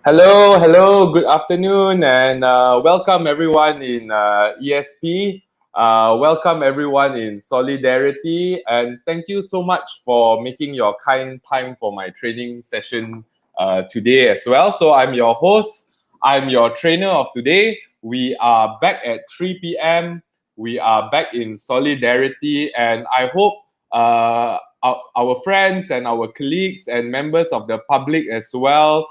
Hello, good afternoon, and welcome everyone in ESP. Welcome everyone in Solidarity, and thank you so much for making your kind time for my training session today as well. So, I'm your host, I'm your trainer of today. We are back at 3 p.m. We are back in Solidarity, and I hope our friends and our colleagues and members of the public as well.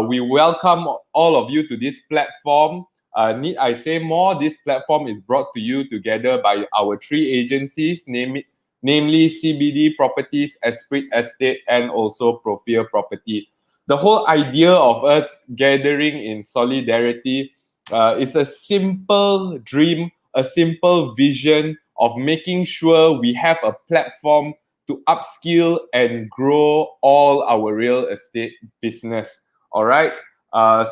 We welcome all of you to this platform. Need I say more? This platform is brought to you together by our three agencies, namely CBD Properties, Esprit Estate, and also Profil Property. The whole idea of us gathering in solidarity is a simple dream, a simple vision of making sure we have a platform to upskill and grow all our real estate business. All right.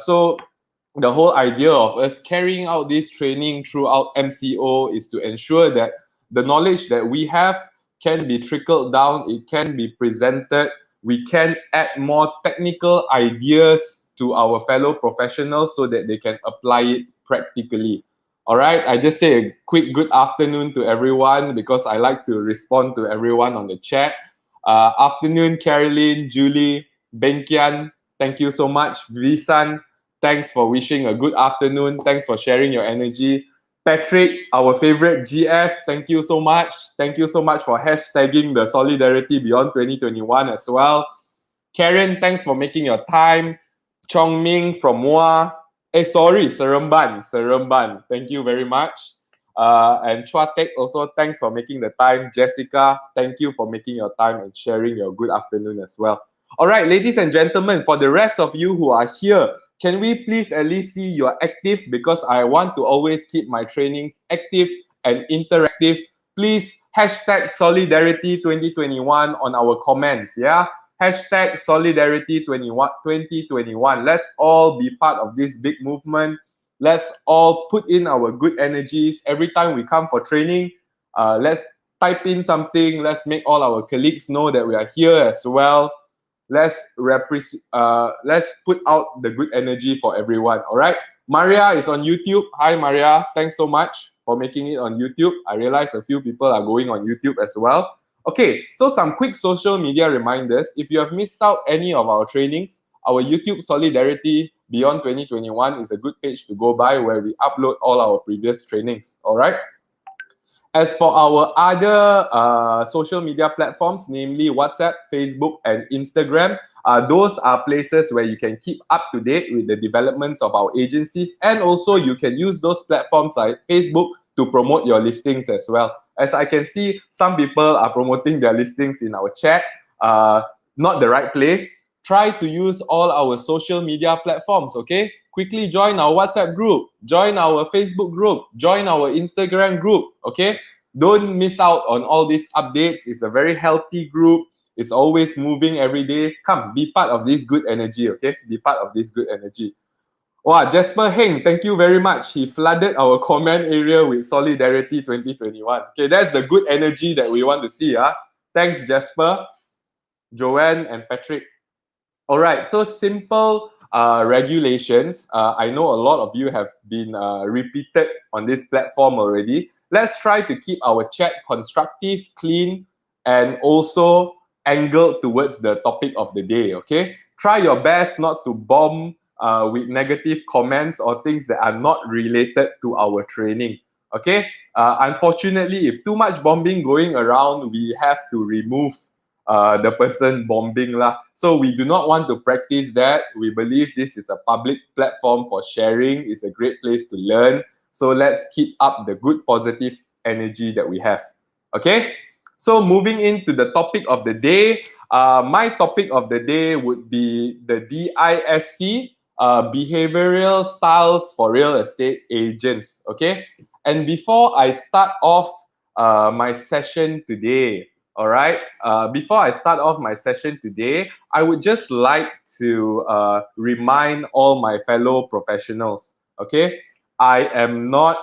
So the whole idea of us carrying out this training throughout MCO is to ensure that the knowledge that we have can be trickled down, it can be presented, we can add more technical ideas to our fellow professionals so that they can apply it practically. All right, I just say a quick good afternoon to everyone because I like to respond to everyone on the chat. Afternoon, Caroline, Julie, Benkian, thank you so much. Visan, thanks for wishing a good afternoon. Thanks for sharing your energy. Patrick, our favorite GS, thank you so much. Thank you so much for hashtagging the Solidarity Beyond 2021 as well. Karen, thanks for making your time. Chong Ming from Mua. Seremban. Thank you very much. And Chua Tek also, thanks for making the time. Jessica, thank you for making your time and sharing your good afternoon as well. All right, ladies and gentlemen, for the rest of you who are here, can we please at least see you're active, because I want to always keep my trainings active and interactive. Please hashtag Solidarity 2021 on our comments, yeah? Hashtag Solidarity 2021. Let's all be part of this big movement. Let's all put in our good energies. Every time we come for training, let's type in something. Let's make all our colleagues know that we are here as well. Let's put out the good energy for everyone. All right. Maria is on YouTube. Hi, Maria. Thanks so much for making it on YouTube. I realize a few people are going on YouTube as well. Okay, so some quick social media reminders. If you have missed out any of our trainings, our YouTube Solidarity Beyond 2021 is a good page to go by, where we upload all our previous trainings. All right. As for our other social media platforms, namely WhatsApp, Facebook, and Instagram, those are places where you can keep up to date with the developments of our agencies, and also you can use those platforms like Facebook to promote your listings as well. As I can see, some people are promoting their listings in our chat. Not the right place. Try to use all our social media platforms, okay? Quickly join our WhatsApp group, join our Facebook group, join our Instagram group, okay? Don't miss out on all these updates. It's a very healthy group. It's always moving every day. Come, be part of this good energy, okay? Be part of this good energy. Wow, Jasper Heng, thank you very much. He flooded our comment area with Solidarity 2021. Okay, that's the good energy that we want to see. Thanks, Jasper, Joanne, and Patrick. All right, so simple regulations. I know a lot of you have been repeated on this platform already. Let's try to keep our chat constructive, clean, and also angled towards the topic of the day, okay? Try your best not to bomb with negative comments or things that are not related to our training, okay? Unfortunately, if too much bombing going around, we have to remove the person bombing lah. So we do not want to practice that. We believe this is a public platform for sharing. It's a great place to learn. So let's keep up the good positive energy that we have. Okay? So moving into the topic of the day, my topic of the day would be the DISC, behavioral styles for real estate agents. Okay? And before I start off my session today, all right. Before I start off my session today, I would just like to remind all my fellow professionals, okay? I am not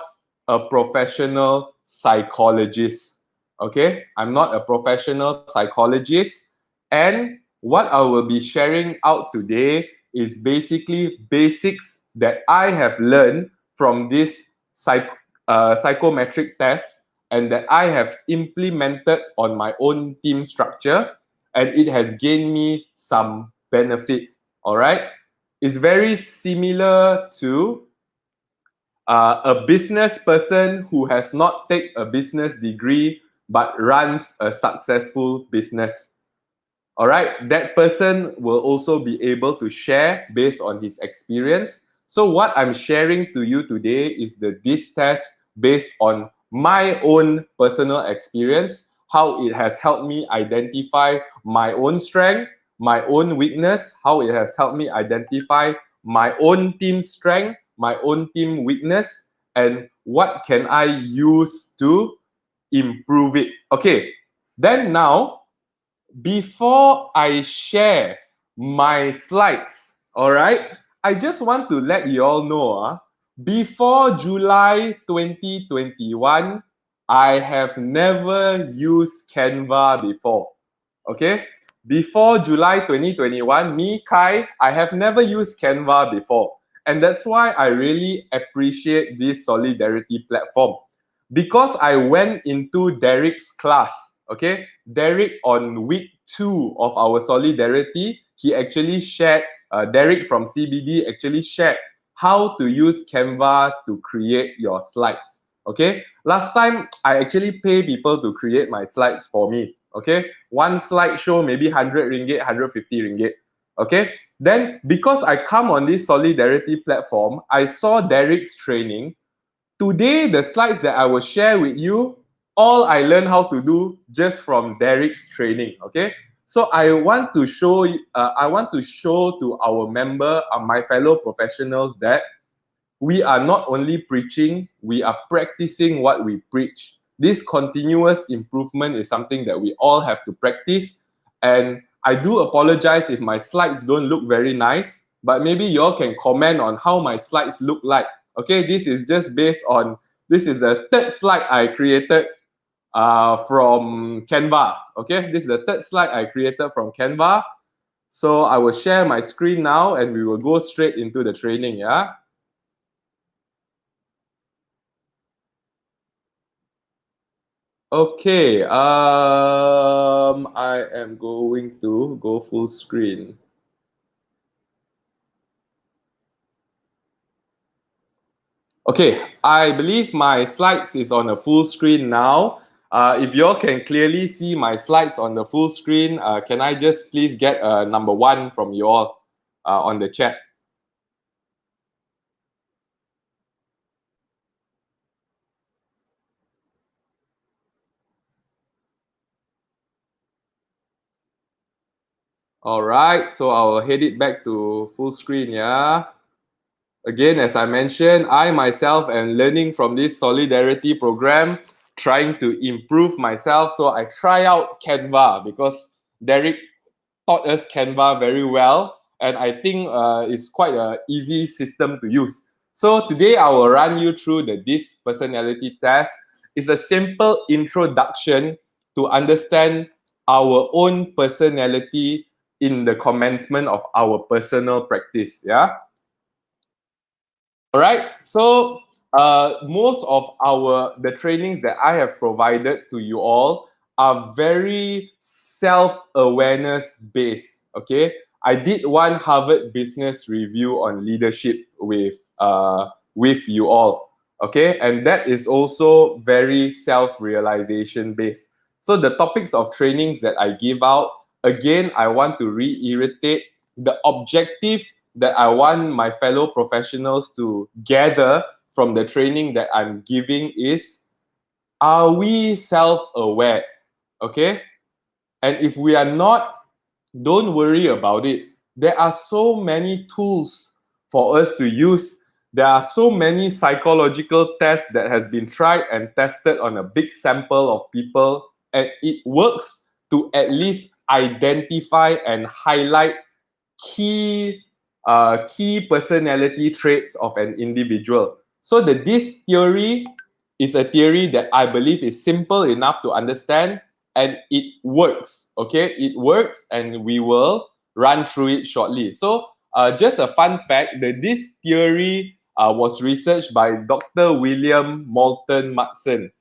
a professional psychologist, okay? I'm not a professional psychologist. And what I will be sharing out today is basically basics that I have learned from this psychometric test and that I have implemented on my own team structure, and it has gained me some benefit. All right, it's very similar to a business person who has not taken a business degree but runs a successful business. All right, that person will also be able to share based on his experience. So what I'm sharing to you today is the DISC test based on my own personal experience, how it has helped me identify my own strength, my own weakness, how it has helped me identify my own team strength, my own team weakness, and what can I use to improve it. Okay, then now, before I share my slides, all right, I just want to let you all know, before July 2021, I have never used Canva before. Okay, before July 2021, me, Kai, I have never used Canva before. And that's why I really appreciate this Solidarity platform. Because I went into Derek's class, okay? Derek on week 2 of our Solidarity, he actually shared, Derek from CBD actually shared how to use Canva to create your slides, okay? Last time, I actually pay people to create my slides for me, okay? One slideshow, maybe 100 ringgit, 150 ringgit, okay? Then, because I come on this Solidarity platform, I saw Derek's training. Today, the slides that I will share with you, all I learned how to do just from Derek's training, okay? So I want to show to our member, my fellow professionals, that we are not only preaching, we are practicing what we preach. This continuous improvement is something that we all have to practice. And I do apologize if my slides don't look very nice, but maybe you all can comment on how my slides look like. Okay, this is just based on, this is the third slide I created from Canva. Okay, this is the third slide I created from Canva. So I will share my screen now and we will go straight into the training, yeah? Okay, I am going to go full screen. Okay, I believe my slides is on a full screen now. If you all can clearly see my slides on the full screen, can I just please get a number 1 from you all on the chat? All right, so I'll head it back to full screen, yeah? Again, as I mentioned, I myself am learning from this Solidarity program, trying to improve myself. So I try out Canva because Derek taught us Canva very well. And I think it's quite an easy system to use. So today I will run you through the DISC personality test. It's a simple introduction to understand our own personality in the commencement of our personal practice. Yeah. All right. So most of the trainings that I have provided to you all are very self-awareness based. Okay. I did one Harvard Business Review on leadership with you all. Okay, and that is also very self-realization based. So the topics of trainings that I give out, again, I want to reiterate the objective that I want my fellow professionals to gather from the training that I'm giving is, are we self-aware? Okay? And if we are not, don't worry about it. There are so many tools for us to use. There are so many psychological tests that has been tried and tested on a big sample of people, and it works to at least identify and highlight key personality traits of an individual. So the DISC theory is a theory that I believe is simple enough to understand, and it works. Okay, it works, and we will run through it shortly. So just a fun fact that this theory was researched by Dr. William Moulton Marston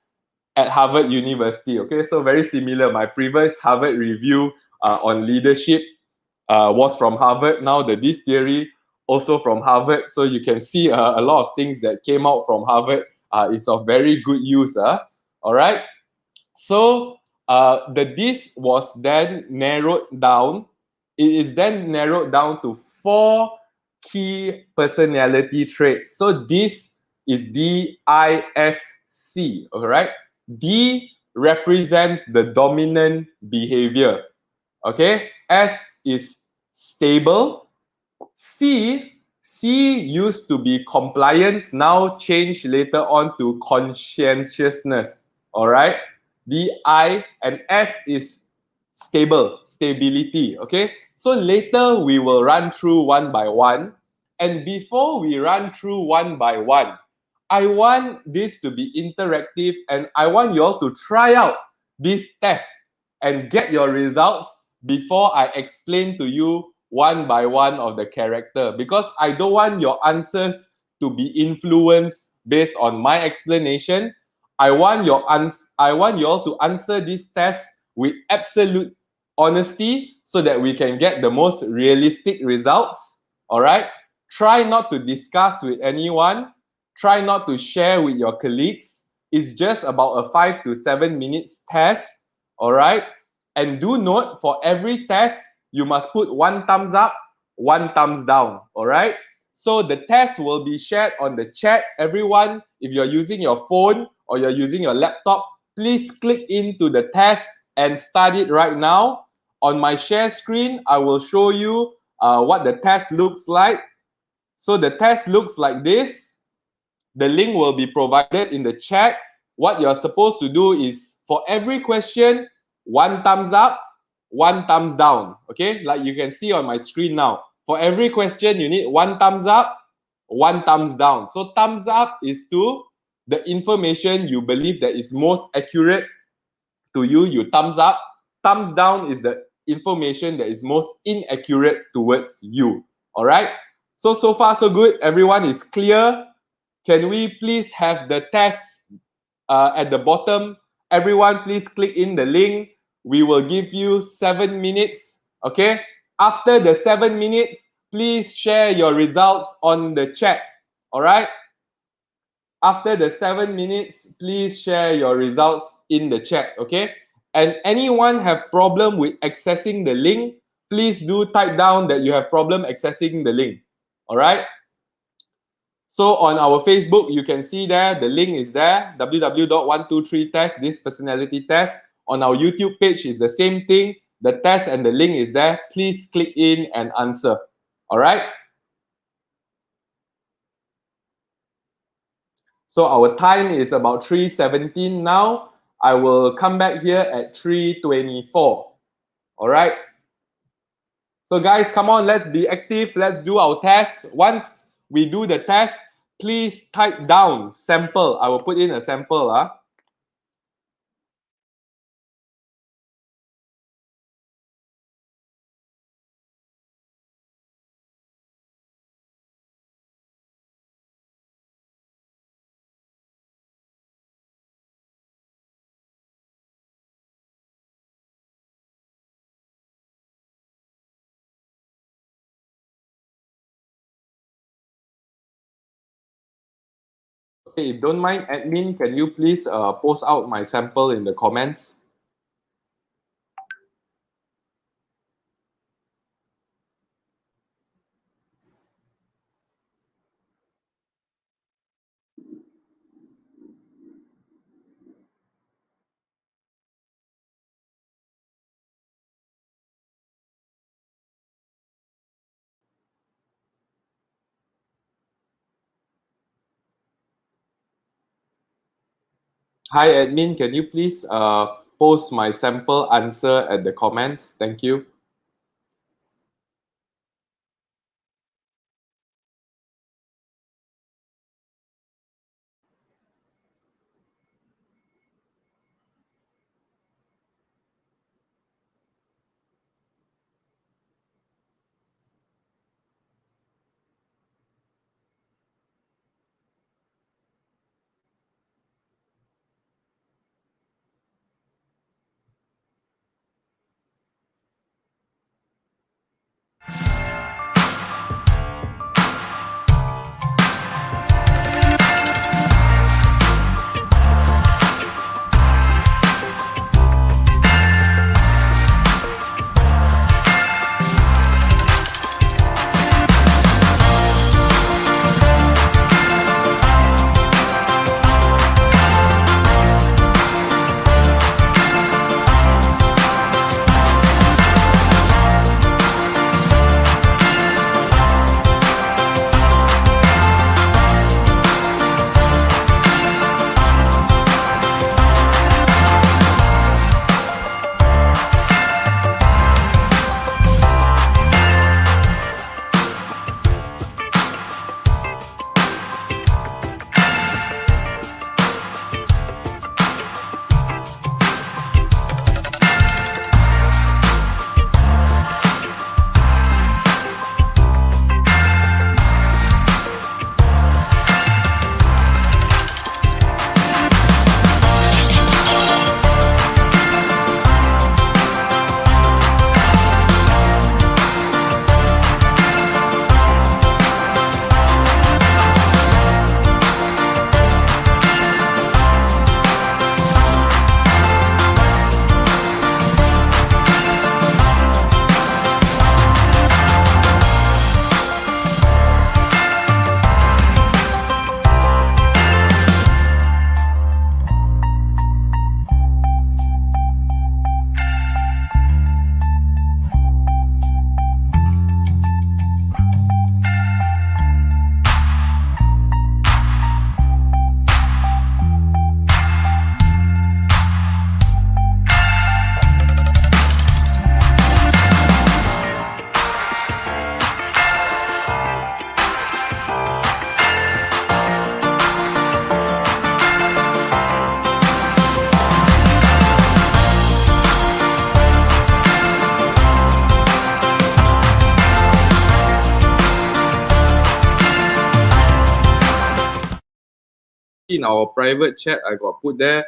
at Harvard University. Okay, so very similar. My previous Harvard review on leadership was from Harvard. Now this theory also from Harvard. So you can see a lot of things that came out from Harvard is of very good use. All right. So this was then narrowed down. It is then narrowed down to 4 key personality traits. So this is DISC. All right. D represents the dominant behavior. Okay. S is stable. C used to be compliance, now changed later on to conscientiousness. All right. The I and S is stability. Okay. So later we will run through one by one. And before we run through one by one, I want this to be interactive and I want you all to try out this test and get your results before I explain to you one by one of the character, because I don't want your answers to be influenced based on my explanation. I want you all to answer this test with absolute honesty so that we can get the most realistic results. All right. Try not to discuss with anyone. Try not to share with your colleagues. It's just about a 5 to 7 minutes test. All right. And do note, for every test, you must put 1 thumbs up, 1 thumbs down. All right. So the test will be shared on the chat. Everyone, if you're using your phone or you're using your laptop, please click into the test and start it right now. On my share screen, I will show you what the test looks like. So the test looks like this. The link will be provided in the chat. What you're supposed to do is, for every question, 1 thumbs up, 1 thumbs down. Okay, like you can see on my screen now. For every question, you need 1 thumbs up, 1 thumbs down. So thumbs up is to the information you believe that is most accurate to you, you thumbs up. Thumbs down is the information that is most inaccurate towards you. All right. So far so good. Everyone is clear. Can we please have the test at the bottom? Everyone, please click in the link. We will give you 7 minutes. Okay. After the 7 minutes, please share your results on the chat. All right. After the 7 minutes, please share your results in the chat. Okay. And anyone have problem with accessing the link, please do type down that you have problem accessing the link. All right. So on our Facebook, you can see there, the link is there, www.123test, this personality test. On our YouTube page is the same thing. The test and the link is there. Please click in and answer. All right. So our time is about 3:17 now. I will come back here at 3:24. All right. So guys, come on, let's be active. Let's do our test. Once we do the test, please type down sample. I will put in a sample. Okay, if don't mind, admin, can you please post out my sample in the comments? Hi, admin, can you please post my sample answer at the comments? Thank you. in our private chat, I got put there.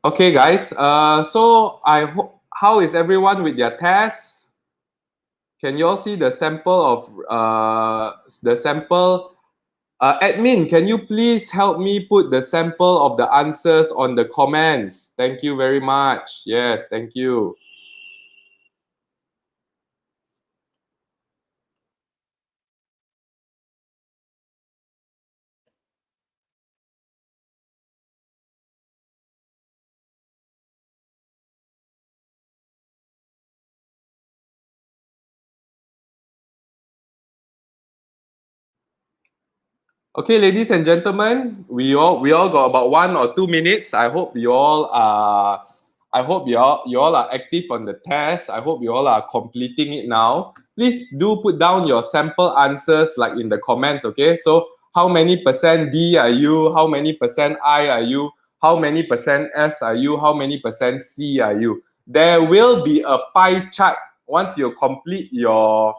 Okay, guys. So I hope, how is everyone with their tests? Can you all see the sample of the sample? Admin, can you please help me put the sample of the answers on the comments? Thank you very much. Yes, thank you. Okay, ladies and gentlemen, we all got about 1 or 2 minutes. I hope you all are active on the test. I hope you all are completing it now. Please do put down your sample answers like in the comments, okay? So how many percent D are you? How many percent I are you? How many percent S are you? How many percent C are you? There will be a pie chart once you complete your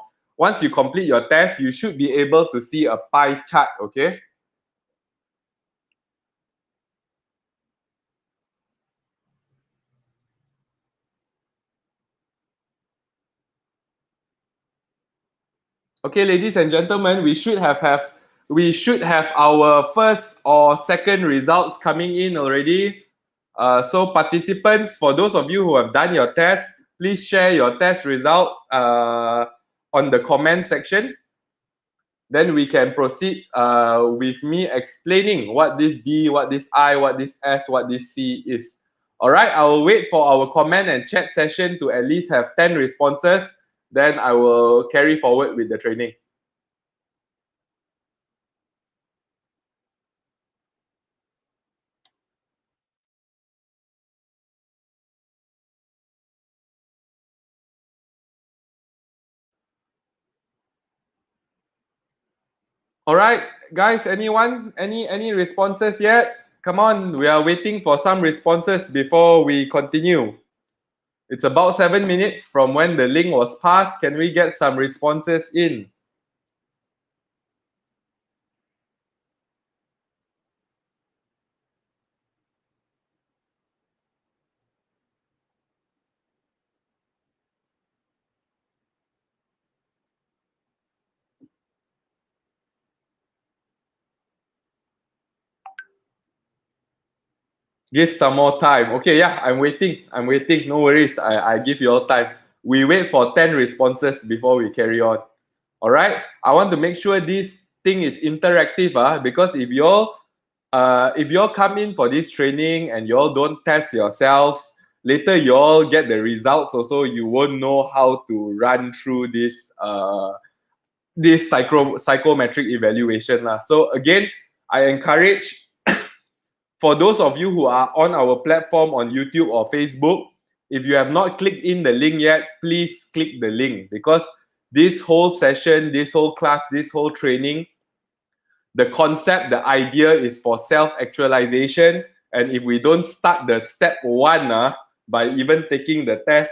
test. You should be able to see a pie chart, okay? Okay, ladies and gentlemen, we should have our first or second results coming in already. So participants, for those of you who have done your test, please share your test result on the comment section. Then we can proceed with me explaining what this D, what this I, what this S, what this C is. All right, I will wait for our comment and chat session to at least have 10 responses. Then I will carry forward with the training. All right, guys, anyone? Any responses yet? Come on, we are waiting for some responses before we continue. It's about 7 minutes from when the link was passed. Can we get some responses in? Give some more time. Okay, yeah, I'm waiting. No worries. I give you all time. We wait for 10 responses before we carry on. All right. I want to make sure this thing is interactive, because if y'all come in for this training and y'all don't test yourselves, later y'all get the results also, you won't know how to run through this psychometric evaluation. So again, I encourage for those of you who are on our platform on YouTube or Facebook, if you have not clicked in the link yet, please click the link, because this whole session, this whole class, this whole training, the concept, the idea is for self-actualization. And if we don't start the step one by even taking the test,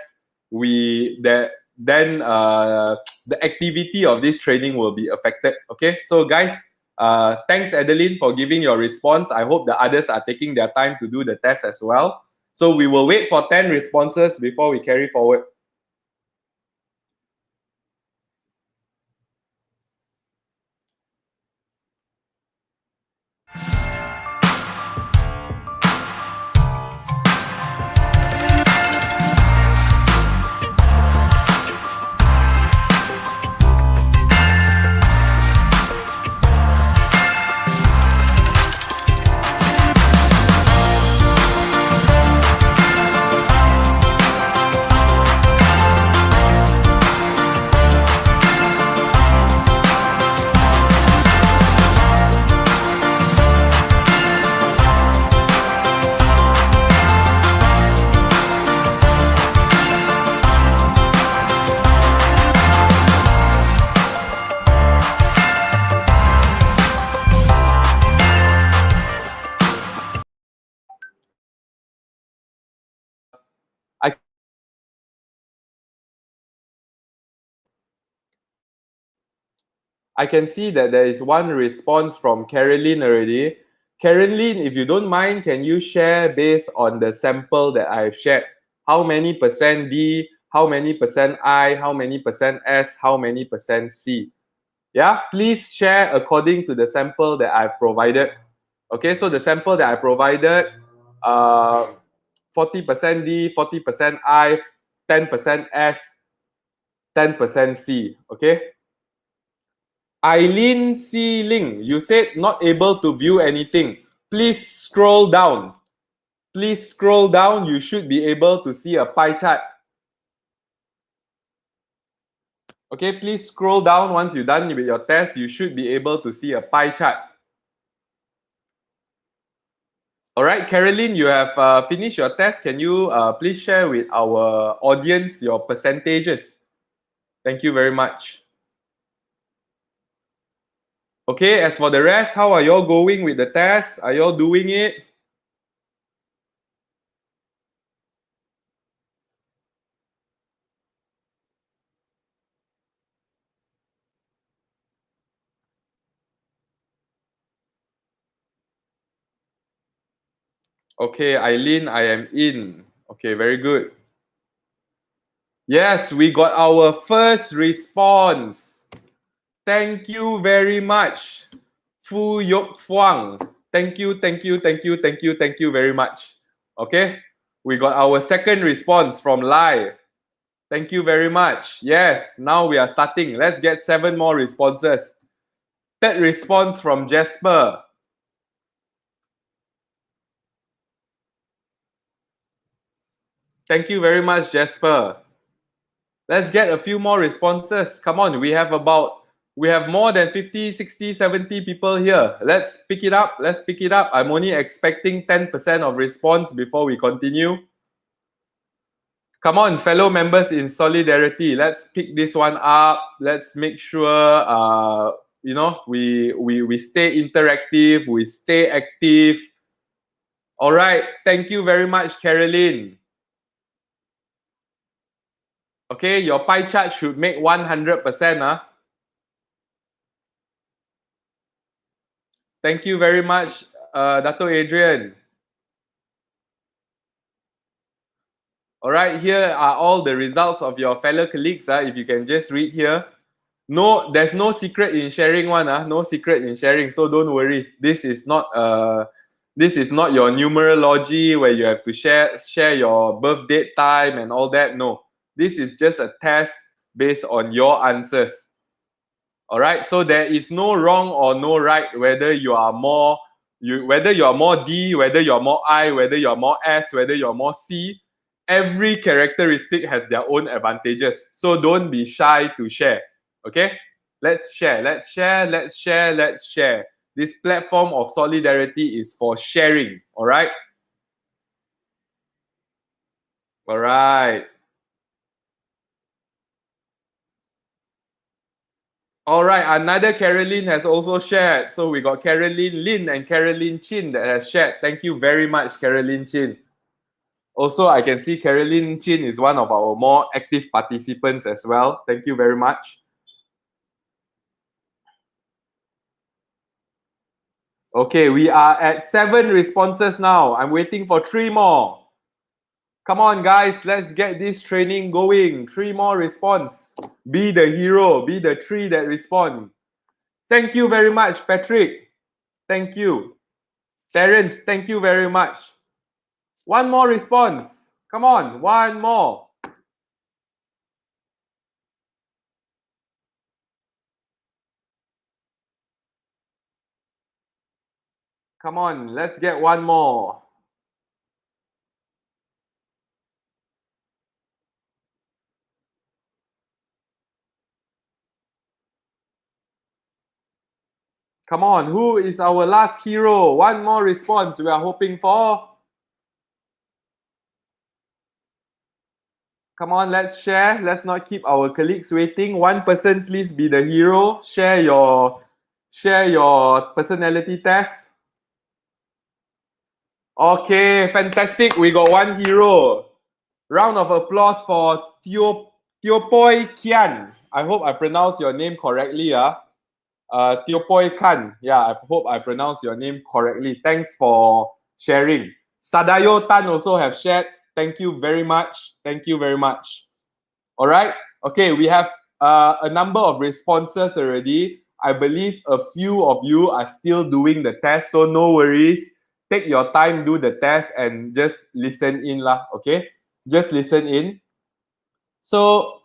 then the activity of this training will be affected. Okay, so guys, thanks Adeline for giving your response. I hope the others are taking their time to do the test as well. So we will wait for 10 responses before we carry forward. I can see that there is one response from Caroline already. Caroline, if you don't mind, can you share based on the sample that I've shared? How many percent D, how many percent I, how many percent S, how many percent C? Yeah, please share according to the sample that I've provided. Okay, so the sample that I provided, 40% D, 40% I, 10% S, 10% C. Okay. Eileen C. Ling, you said not able to view anything. Please scroll down. Please scroll down. You should be able to see a pie chart. Okay, please scroll down. Once you're done with your test, you should be able to see a pie chart. All right, Caroline, you have finished your test. Can you please share with our audience your percentages? Thank you very much. Okay, as for the rest, how are y'all going with the test? Are y'all doing it? Okay, Eileen, I am in. Okay, very good. Yes, we got our first response. Thank you very much, Fu Yok Fuang. Thank you, thank you, thank you, thank you, thank you very much. Okay, we got our second response from Lai. Thank you very much. Yes, now we are starting. Let's get 7 more responses. Third response from Jasper. Thank you very much, Jasper. Let's get a few more responses. Come on, we have more than 50, 60, 70 people here. Let's pick it up. Let's pick it up. I'm only expecting 10% of response before we continue. Come on, fellow members in solidarity. Let's pick this one up. Let's make sure we stay interactive, we stay active. All right. Thank you very much, Caroline. Okay, your pie chart should make 100%. Thank you very much, Dato Adrian. All right, here are all the results of your fellow colleagues. If you can just read here. No, there's no secret in sharing one. No secret in sharing, so don't worry. This is not your numerology where you have to share your birth date time and all that. No, this is just a test based on your answers. All right, so there is no wrong or no right whether you are more D, whether you're more I, whether you're more S, whether you're more C. Every characteristic has their own advantages. So don't be shy to share. Okay? Let's share. This platform of solidarity is for sharing. All right? All right. All right, another Caroline has also shared. So we got Caroline Lin and Caroline Chin that has shared. Thank you very much, Caroline Chin. Also, I can see Caroline Chin is one of our more active participants as well. Thank you very much. Okay, we are at 7 responses now. I'm waiting for 3 more. Come on, guys, let's get this training going. 3 more response. Be the hero. Be the 3 that respond. Thank you very much, Patrick. Thank you. Terence, thank you very much. 1 more response. Come on, 1 more. Come on, let's get 1 more. Come on, who is our last hero? 1 more response we are hoping for. Come on, let's share. Let's not keep our colleagues waiting. 1 person, please be the hero. Share your personality test. Okay, fantastic. We got 1 hero. Round of applause for Teopoi Kian. I hope I pronounced your name correctly. Teopoi Kan. Yeah, I hope I pronounced your name correctly. Thanks for sharing. Sadayo Tan also have shared. Thank you very much. Thank you very much. All right. Okay, we have a number of responses already. I believe a few of you are still doing the test, so no worries. Take your time, do the test, and just listen in lah. Okay, just listen in. So,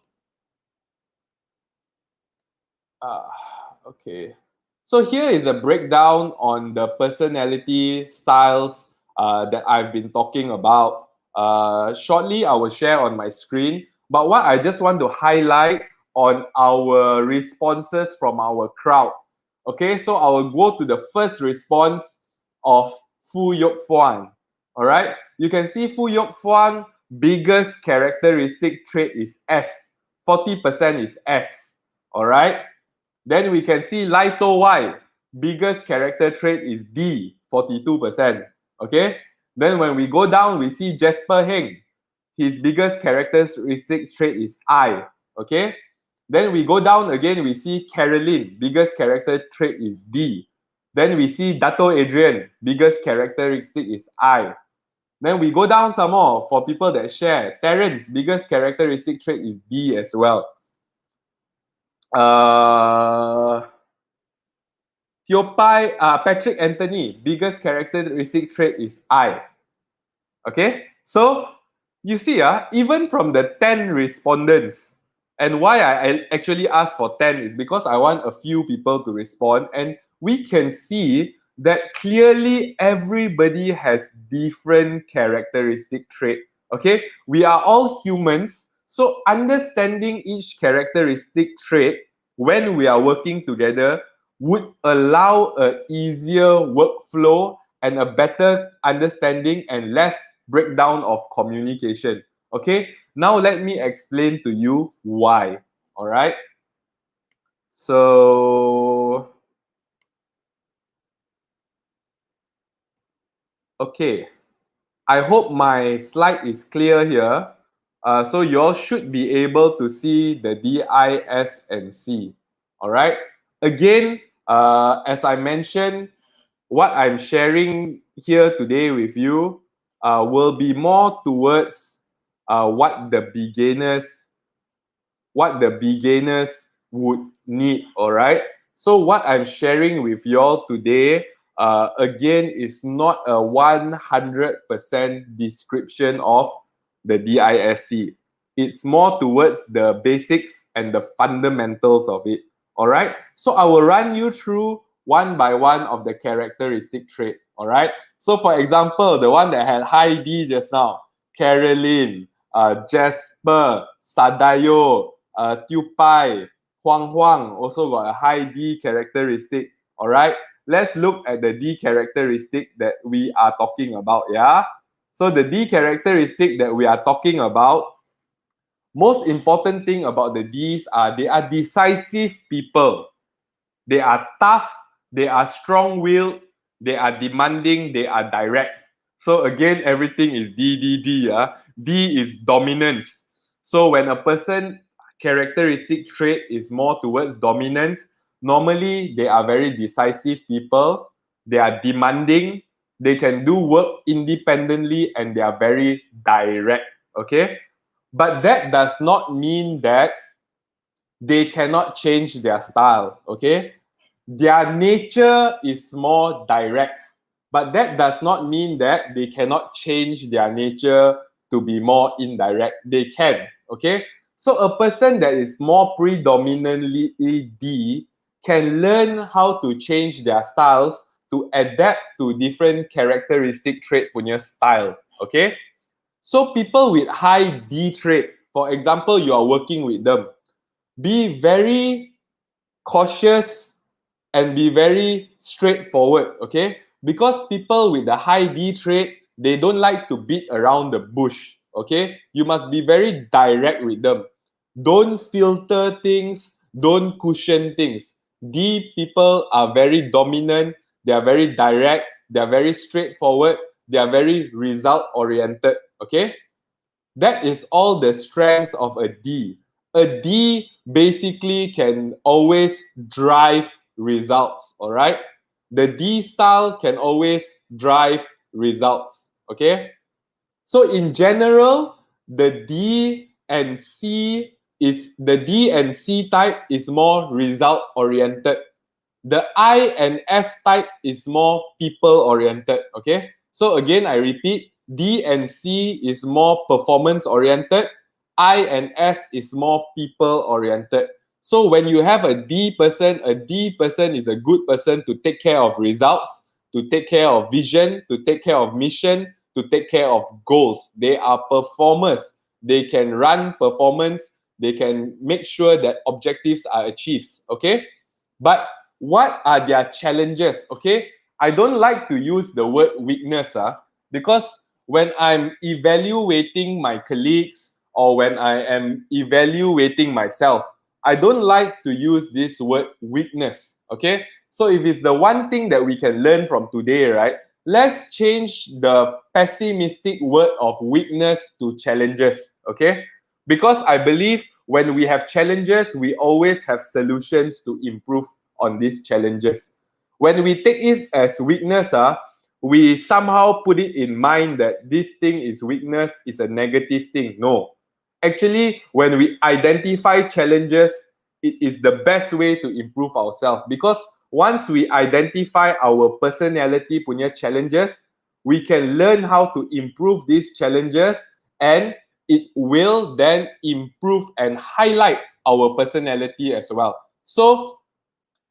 okay. So here is a breakdown on the personality styles that I've been talking about. Shortly, I will share on my screen. But what I just want to highlight on our responses from our crowd. Okay, so I will go to the first response of Fu Yok Fuan. All right, you can see Fu Yok Fuan biggest characteristic trait is S. 40% is S. All right. Then we can see Laito Y, biggest character trait is D, 42%. Okay. Then when we go down, we see Jasper Heng. His biggest characteristic trait is I. Okay. Then we go down again, we see Caroline, biggest character trait is D. Then we see Dato Adrian, biggest characteristic is I. Then we go down some more for people that share. Terence, biggest characteristic trait is D as well. Teopai, Patrick Anthony, biggest characteristic trait is I. Okay, so you see, even from the 10 respondents, and why I actually asked for 10 is because I want a few people to respond, and we can see that clearly everybody has different characteristic trait. Okay, we are all humans, so understanding each characteristic trait when we are working together would allow a easier workflow and a better understanding and less breakdown of communication. Okay, now let me explain to you why. All right, so okay, I hope my slide is clear here. So you all should be able to see the D, I, S, and C. All right. Again, as I mentioned, what I'm sharing here today with you will be more towards what the beginners would need. All right. So what I'm sharing with y'all today, again, is not a 100% description of the DISC. It's more towards the basics and the fundamentals of it. All right. So I will run you through one by one of the characteristic trait. All right. So for example, the one that had high D just now, Caroline, Jasper, Sadayo, Teopai, Huang Huang also got a high D characteristic. All right. Let's look at the D characteristic that we are talking about. Yeah. So the D characteristic that we are talking about, most important thing about the Ds are they are decisive people. They are tough, they are strong-willed, they are demanding, they are direct. So again, everything is D, D, D. D is dominance. So when a person characteristic trait is more towards dominance, normally they are very decisive people, they are demanding, they can do work independently, and they are very direct. Okay, but that does not mean that they cannot change their style. Okay, their nature is more direct, but that does not mean that they cannot change their nature to be more indirect. They can. Okay, so a person that is more predominantly D can learn how to change their styles to adapt to different characteristic trait punya style. Okay, so people with high D trait, for example, you are working with them, be very cautious and be very straightforward. Okay, because people with the high D trait, they don't like to beat around the bush. Okay, you must be very direct with them. Don't filter things, don't cushion things. D people are very dominant, they are very direct, they are very straightforward, they are very result oriented. Okay, that is all the strengths of a D. A D basically can always drive results, all right? The D style can always drive results, okay? So in general, the D and C type is more result oriented. The I and S type is more people oriented, okay? So again, I repeat, D and C is more performance oriented. I and S is more people oriented. So when you have a D person is a good person to take care of results, to take care of vision, to take care of mission, to take care of goals. They are performers. They can run performance. They can make sure that objectives are achieved, okay? But what are their challenges, okay? I don't like to use the word weakness, because when I'm evaluating my colleagues or when I am evaluating myself, I don't like to use this word weakness, okay? So if it's the one thing that we can learn from today, right? Let's change the pessimistic word of weakness to challenges, okay? Because I believe when we have challenges, we always have solutions to improve on these challenges. When we take it as weakness, we somehow put it in mind that this thing is weakness, is a negative thing. No. Actually, when we identify challenges, it is the best way to improve ourselves, because once we identify our personality punya challenges, we can learn how to improve these challenges, and it will then improve and highlight our personality as well. So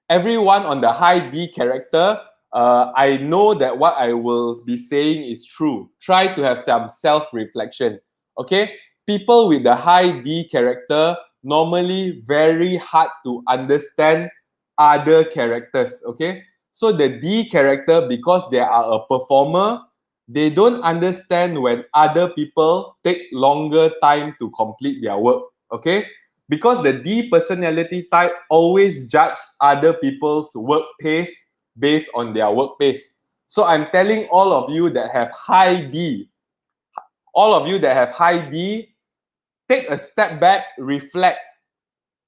everyone on the high D character, I know that what I will be saying is true. Try to have some self-reflection, okay? People with the high D character normally very hard to understand other characters, okay? So the D character, because they are a performer, they don't understand when other people take longer time to complete their work, okay? Because the D personality type always judge other people's work pace based on their work pace. So I'm telling all of you that have high D, take a step back, reflect.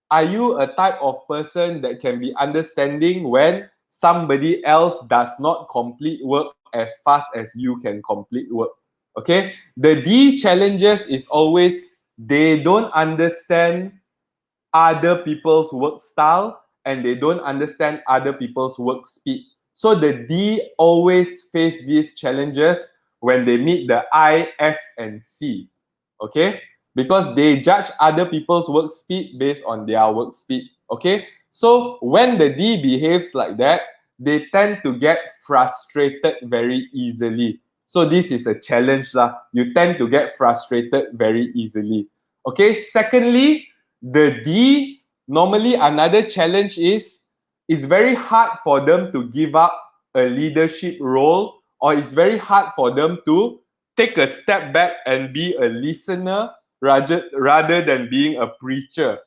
Are you a type of person that can be understanding when somebody else does not complete work as fast as you can complete work? Okay? The D challenges is always they don't understand other people's work style and they don't understand other people's work speed. So the D always face these challenges when they meet the I, S, and C. Okay? Because they judge other people's work speed based on their work speed. Okay? So when the D behaves like that, they tend to get frustrated very easily. So this is a challenge lah. You tend to get frustrated very easily. Okay? Secondly, the D, normally another challenge is it's very hard for them to give up a leadership role, or it's very hard for them to take a step back and be a listener rather than being a preacher.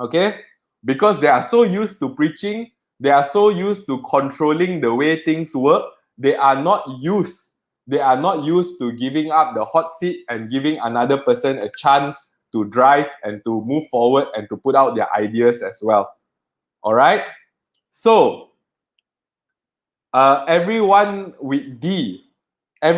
Okay? Because they are so used to preaching, they are so used to controlling the way things work, they are not used to giving up the hot seat and giving another person a chance to drive and to move forward and to put out their ideas as well. All right? So, everyone with D as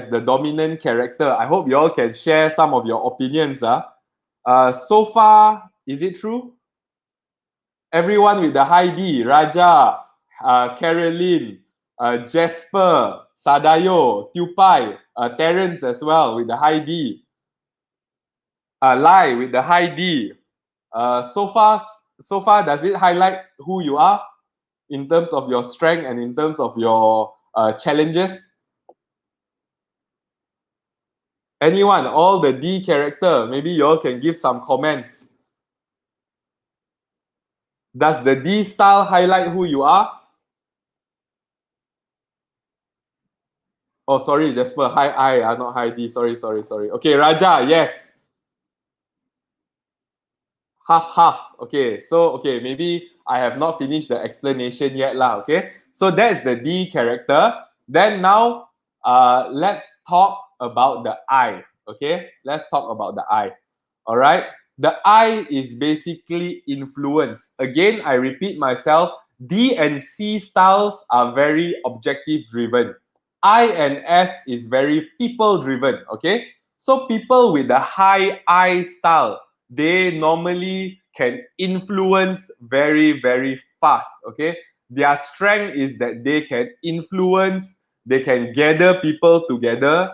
the dominant character, I hope you all can share some of your opinions. So far, is it true? Everyone with the high D, Raja, Caroline, Jasper, Sadayo, Tupai, Terence as well with the high D. Lai with the high D. So far, does it highlight who you are in terms of your strength and in terms of your challenges? Anyone, all the D character, maybe you all can give some comments. Does the D style highlight who you are? Oh, sorry, Jasper. High I, not high D. Sorry. Okay, Raja, yes. Half. Okay, so maybe I have not finished the explanation yet lah. Okay, so that's the D character. Then now, let's talk about the I. Okay, let's talk about the I. All right. The I is basically influence. Again, I repeat myself, D and C styles are very objective driven. I and S is very people driven, okay? So people with the high I style, they normally can influence very, very fast, okay? Their strength is that they can influence, they can gather people together,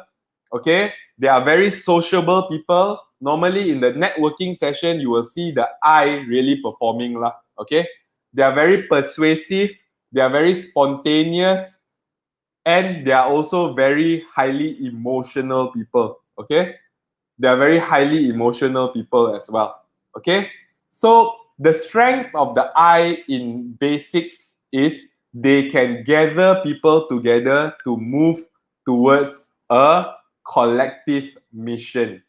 okay? They are very sociable people. Normally in the networking session, you will see the I really performing lah, okay? They are very persuasive, they are very spontaneous, and they are also very highly emotional people, okay? They are very highly emotional people as well, okay? So the strength of the I in basics is they can gather people together to move towards a collective mission.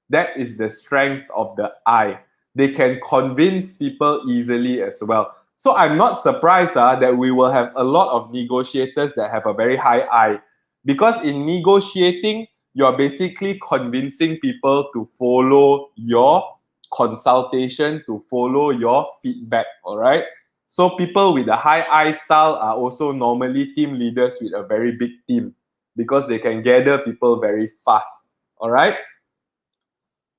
That is the strength of the I. They can convince people easily as well. So I'm not surprised that we will have a lot of negotiators that have a very high I. Because in negotiating, you're basically convincing people to follow your consultation, to follow your feedback, all right? So people with a high I style are also normally team leaders with a very big team because they can gather people very fast, all right?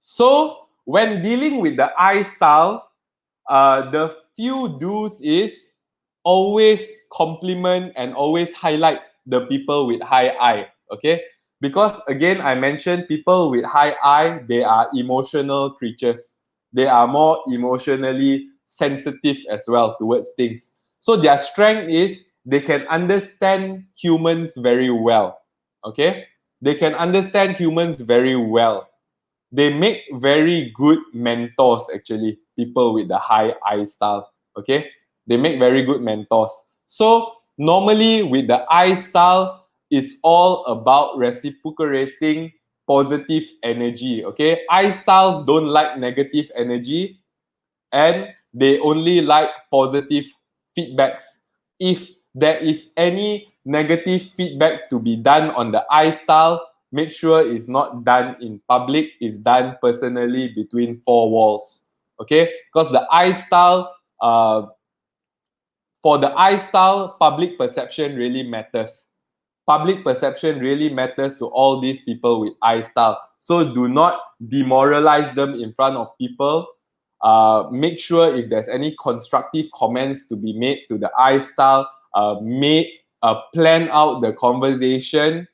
So when dealing with the I style, the few do's is always compliment and always highlight the people with high I, okay? Because again, I mentioned people with high I, they are emotional creatures. They are more emotionally sensitive as well towards things. So their strength is they can understand humans very well, okay? They can understand humans very well. They make very good mentors, actually, people with the high I style, okay? They make very good mentors. So normally with the I style, it's all about reciprocating positive energy, okay? I styles don't like negative energy, and they only like positive feedbacks. If there is any negative feedback to be done on the I style, make sure it's not done in public, it's done personally between four walls, okay? Because the I style, for the I style, public perception really matters. Public perception really matters to all these people with I style. So do not demoralize them in front of people. Make sure if there's any constructive comments to be made to the I style, plan out the conversation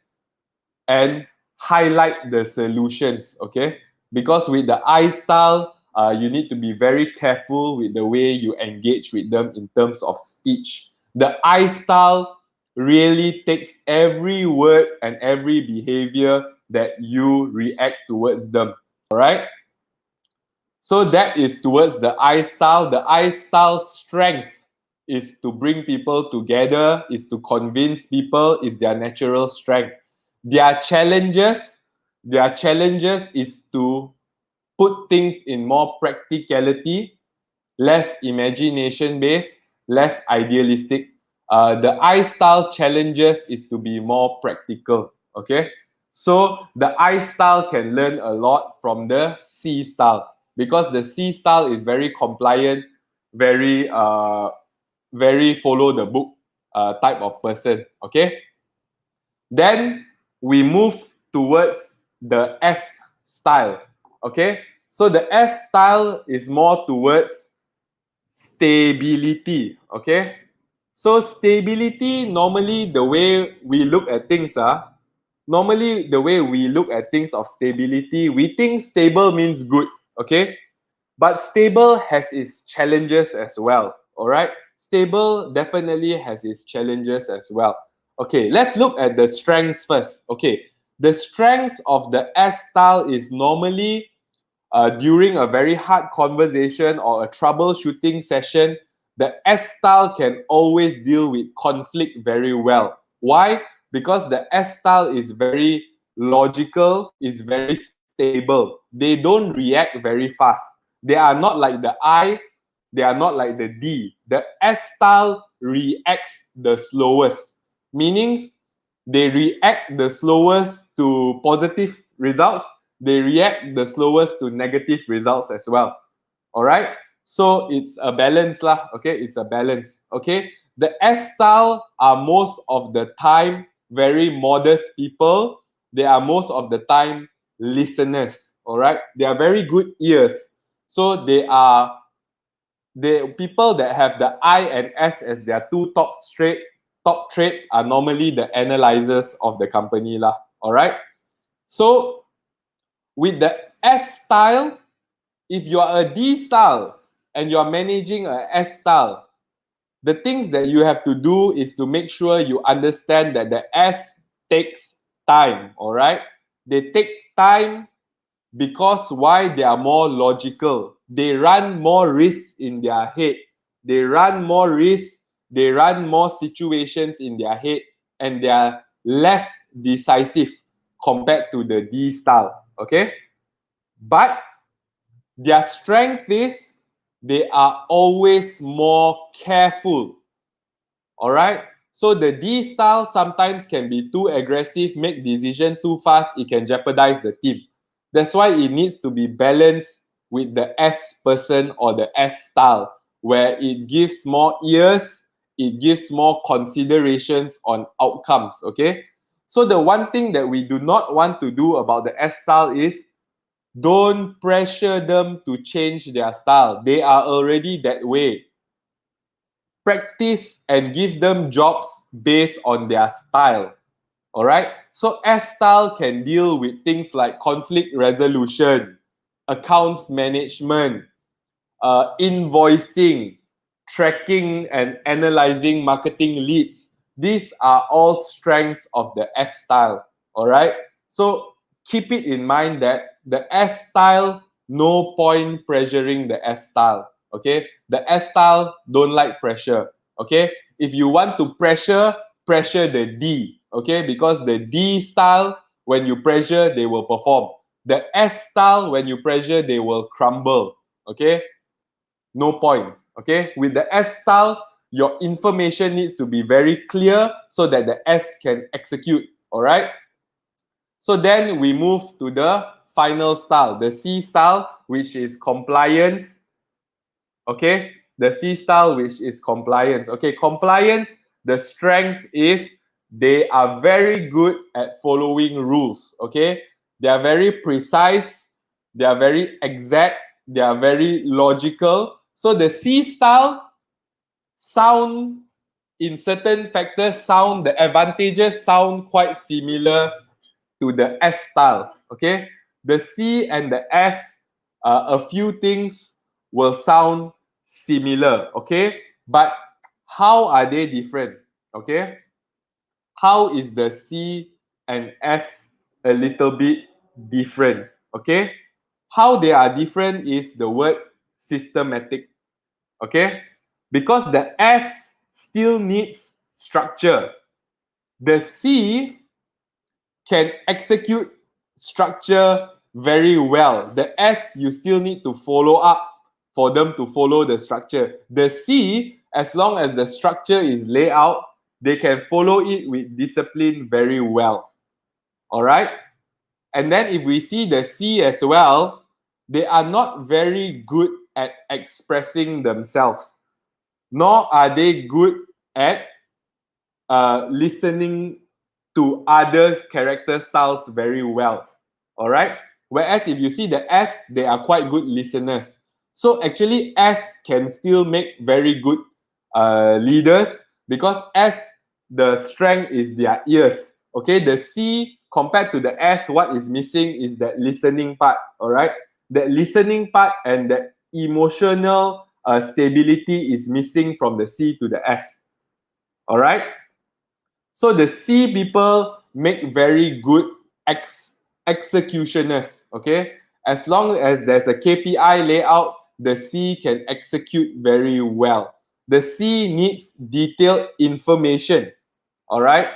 and highlight the solutions, okay? Because with the I style, you need to be very careful with the way you engage with them in terms of speech. The I style really takes every word and every behavior that you react towards them, all right? So that is towards the I style. The I style strength is to bring people together, is to convince people, is their natural strength. Their challenges is to put things in more practicality, less imagination based, less idealistic. The I style challenges is to be more practical, okay? So the I style can learn a lot from the C style because the C style is very compliant, very follow the book type of person, okay? Then we move towards the S style, okay? So the S style is more towards stability, okay? So stability, normally the way we look at things, normally the way we look at things of stability, we think stable means good, okay? But stable has its challenges as well, all right? Stable definitely has its challenges as well. Okay, let's look at the strengths first. Okay, the strengths of the S style is normally during a very hard conversation or a troubleshooting session, the S style can always deal with conflict very well. Why? Because the S style is very logical, is very stable. They don't react very fast. They are not like the I, they are not like the D. The S style reacts the slowest, meaning they react the slowest to positive results. they react the slowest to negative results as well. All right. So it's a balance lah. Okay, it's a balance. Okay. The S style are most of the time very modest people. They are most of the time listeners. All right. They are very good ears. So they are the people that have the I and S as their two top traits are normally the analyzers of the company lah. All right. So with the S style, if you are a D style and you are managing a S style, the things that you have to do is to make sure you understand that the S takes time. All right. They take time because why? They are more logical. They run more risks in their head. They run more risks. They run more situations in their head, and they are less decisive compared to the D style. Okay, but their strength is they are always more careful. All right. So the D style sometimes can be too aggressive, make decision too fast. It can jeopardize the team. That's why it needs to be balanced with the S person or the S style, where it gives more ears, it gives more considerations on outcomes. Okay. So the one thing that we do not want to do about the S style is don't pressure them to change their style. They are already that way. Practice and give them jobs based on their style. All right. So S style can deal with things like conflict resolution, accounts management, invoicing, tracking and analyzing marketing leads. These are all strengths of the S style. All right. So keep it in mind that the S style, no point pressuring the S style. Okay. The S style don't like pressure. Okay. If you want to pressure the D. Okay. Because the D style, when you pressure, they will perform. The S style, when you pressure, they will crumble. Okay. No point. Okay. With the S style, your information needs to be very clear so that the S can execute. All right. So then we move to the final style, the C style, which is compliance. Okay. The C style, which is compliance. Okay. Compliance, the strength is they are very good at following rules. Okay. They are very precise. They are very exact. They are very logical. So the C style sound in certain factors the advantages sound quite similar to the S style. Okay, the C and the S, a few things will sound similar. Okay, but how are they different? Okay, how is the C and S a little bit different? Okay, how they are different is the word systematic. Okay, because the S still needs structure. The C can execute structure very well. The S, you still need to follow up for them to follow the structure. The C, as long as the structure is laid out, they can follow it with discipline very well. All right. And then if we see the C as well, they are not very good at expressing themselves, nor are they good at listening to other character styles very well. All right. Whereas if you see the S, they are quite good listeners. So actually, S can still make very good leaders because S, the strength is their ears. Okay. The C compared to the S, what is missing is that listening part. All right. That listening part and that emotional stability is missing from the C to the S. All right. So the C people make very good executioners. Okay, as long as there's a KPI layout, the C can execute very well. The C needs detailed information. All right,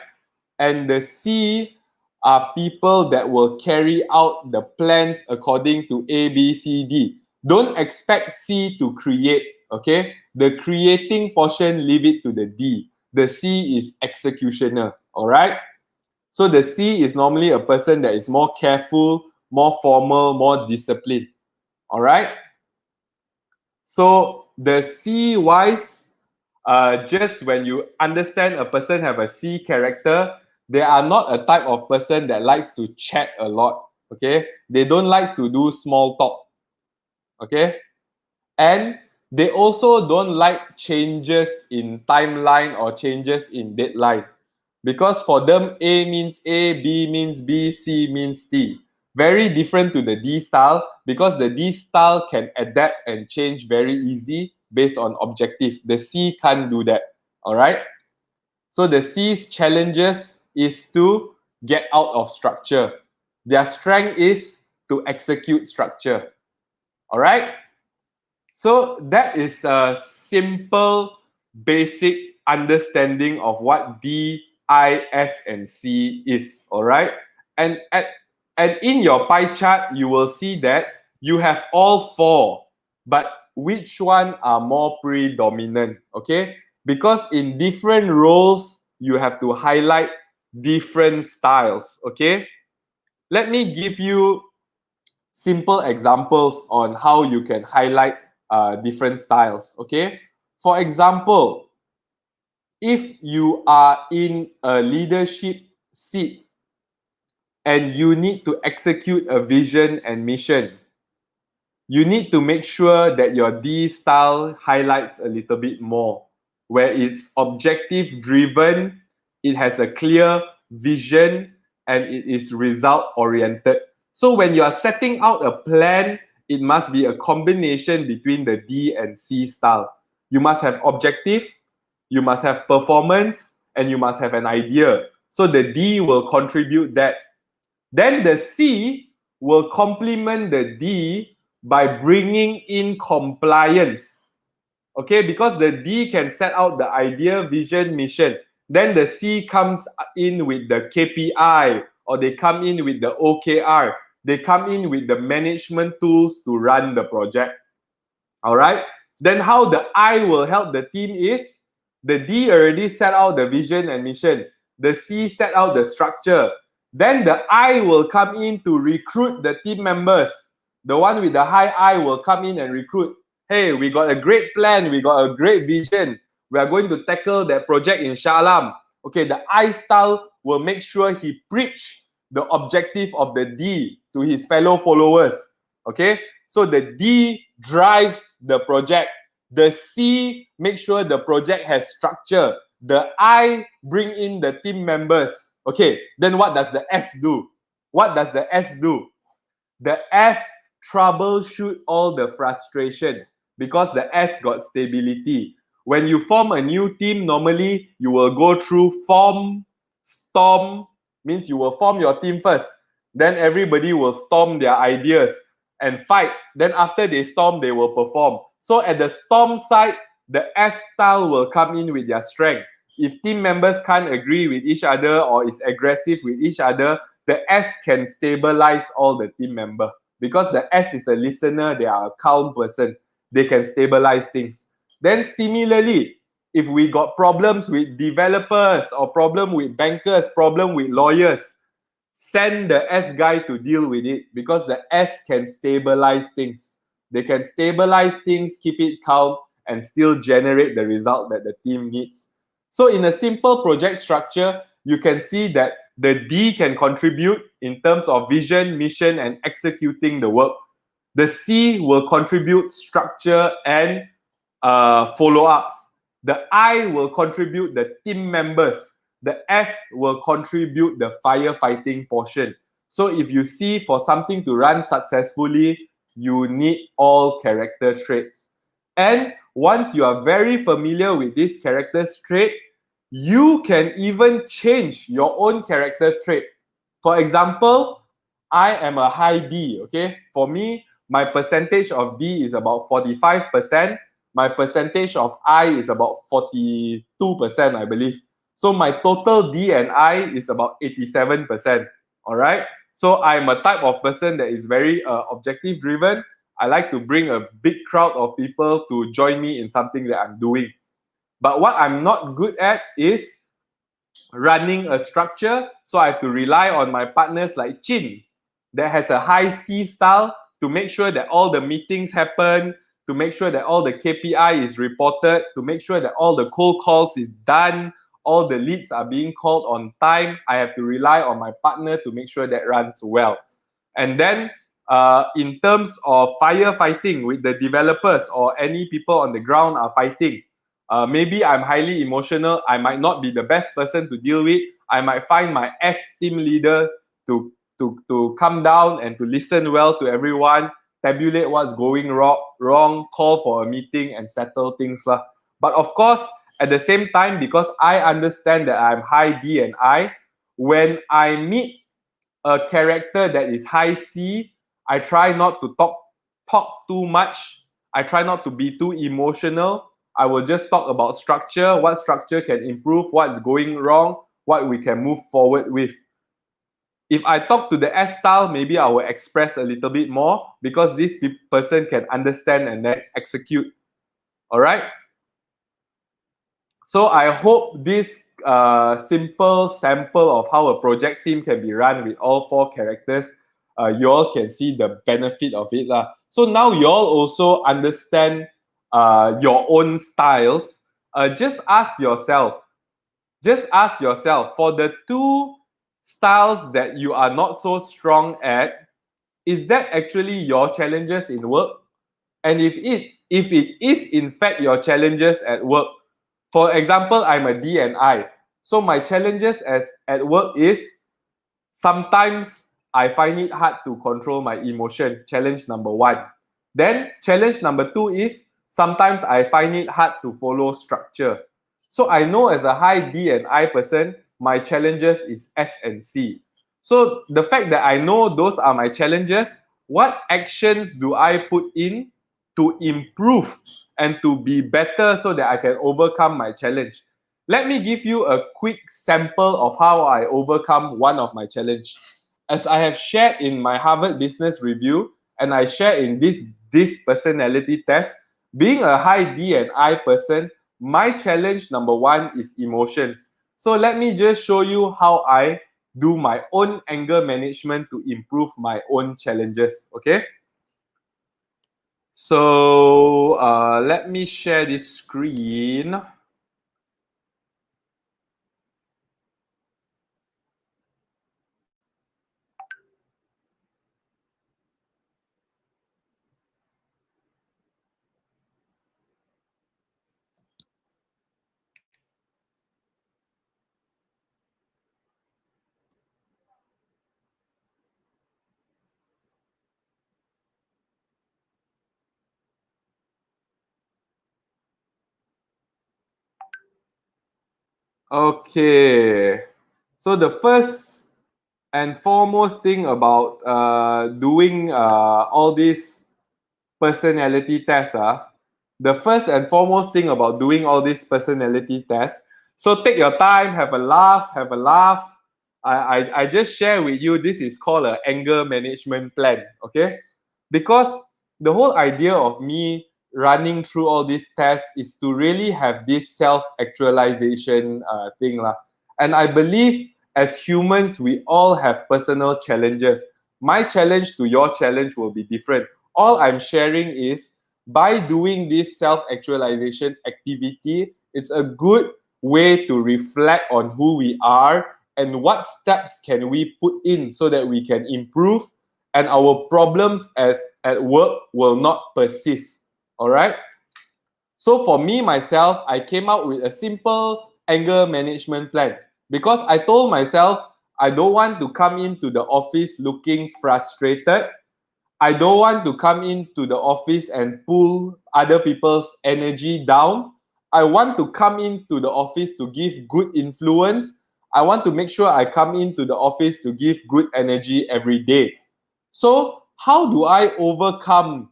and the C are people that will carry out the plans according to A, B, C, D. Don't expect C to create. Okay, the creating portion, leave it to the D. The C is executioner. All right. So the C is normally a person that is more careful, more formal, more disciplined. All right. So the C wise, just when you understand a person have a C character, they are not a type of person that likes to chat a lot. Okay, they don't like to do small talk. Okay, and they also don't like changes in timeline or changes in deadline, because for them A means A, B means B, C means C. Very different to the D style, because the D style can adapt and change very easy based on objective. The C can't do that. All right. So the C's challenges is to get out of structure. Their strength is to execute structure. All right. So that is a simple, basic understanding of what D, I, S, and C is. All right. And in your pie chart, you will see that you have all four, but which one are more predominant? Okay. Because in different roles, you have to highlight different styles. Okay. Let me give you simple examples on how you can highlight different styles. Okay, for example, if you are in a leadership seat and you need to execute a vision and mission, you need to make sure that your D style highlights a little bit more, where it's objective driven, it has a clear vision, and it is result oriented. So when you are setting out a plan, it must be a combination between the D and C style. You must have objective, you must have performance, and you must have an idea. So the D will contribute that. Then the C will complement the D by bringing in compliance. Okay, because the D can set out the idea, vision, mission. Then the C comes in with the KPI, or they come in with the OKR. They come in with the management tools to run the project. All right. Then how the I will help the team is, the D already set out the vision and mission. The C set out the structure. Then the I will come in to recruit the team members. The one with the high I will come in and recruit. Hey, we got a great plan. We got a great vision. We are going to tackle that project in Shah Alam. Okay, the I style will make sure he preach the objective of the D to his fellow followers. Okay, so the D drives the project. The C makes sure the project has structure. The I bring in the team members. Okay, then what does the S do? What does the S do? The S troubleshoot all the frustration, because the S got stability. When you form a new team, normally you will go through form, storm, means you will form your team first. Then everybody will storm their ideas and fight. Then after they storm, they will perform. So at the storm side, the S style will come in with their strength. If team members can't agree with each other or is aggressive with each other, the S can stabilize all the team member, because the S is a listener, they are a calm person. They can stabilize things. Then similarly, if we got problems with developers or problem with bankers, problem with lawyers, send the S guy to deal with it, because the S can stabilize things. They can stabilize things, keep it calm, and still generate the result that the team needs. So in a simple project structure, you can see that the D can contribute in terms of vision, mission, and executing the work. The C will contribute structure and follow-ups. The I will contribute the team members. The S will contribute the firefighting portion. So if you see, for something to run successfully, you need all character traits. And once you are very familiar with this character trait, you can even change your own character trait. For example, I am a high D, okay? For me, my percentage of D is about 45%. My percentage of I is about 42%, I believe. So my total D and I is about 87%. All right. So I'm a type of person that is very objective driven. I like to bring a big crowd of people to join me in something that I'm doing. But what I'm not good at is running a structure. So I have to rely on my partners like Chin. that has a high C style to make sure that all the meetings happen, to make sure that all the KPI is reported, to make sure that all the cold calls is done, all the leads are being called on time. I have to rely on my partner to make sure that runs well. And then in terms of firefighting with the developers or any people on the ground are fighting, maybe I'm highly emotional. I might not be the best person to deal with. I might find my S team leader to come down and to listen well to everyone, tabulate what's going wrong, call for a meeting and settle things. But of course, at the same time, because I understand that I'm high D and I, when I meet a character that is high C, I try not to talk too much. I try not to be too emotional. I will just talk about structure, what structure can improve, what's going wrong, what we can move forward with. If I talk to the S style, maybe I will express a little bit more because this person can understand and then execute. All right. So I hope this simple sample of how a project team can be run with all 4 characters, you all can see the benefit of it. So now you all also understand your own styles. Just ask yourself, for the 2 styles that you are not so strong at, is that actually your challenges in work? And if it is in fact your challenges at work, for example, I'm a D and I. So my challenges at work is sometimes I find it hard to control my emotion. Challenge number 1. Then challenge number 2 is sometimes I find it hard to follow structure. So I know as a high D and I person, my challenges is S and C. So the fact that I know those are my challenges, what actions do I put in to improve and to be better so that I can overcome my challenge? Let me give you a quick sample of how I overcome one of my challenge. As I have shared in my Harvard Business Review, and I share in this personality test, being a high D and I person, my challenge number 1 is emotions. So let me just show you how I do my own anger management to improve my own challenges. Okay. So let me share this screen. Okay. So the first and foremost thing about doing all these personality tests, the first and foremost thing about doing all these personality tests, so take your time, have a laugh. I just share with you, this is called an anger management plan, okay? Because the whole idea of me running through all these tests is to really have this self-actualization thing. And I believe as humans, we all have personal challenges. My challenge to your challenge will be different. All I'm sharing is by doing this self-actualization activity, it's a good way to reflect on who we are and what steps can we put in so that we can improve and our problems as at work will not persist. All right. So for me myself, I came out with a simple anger management plan because I told myself I don't want to come into the office looking frustrated. I don't want to come into the office and pull other people's energy down. I want to come into the office to give good influence. I want to make sure I come into the office to give good energy every day. So how do I overcome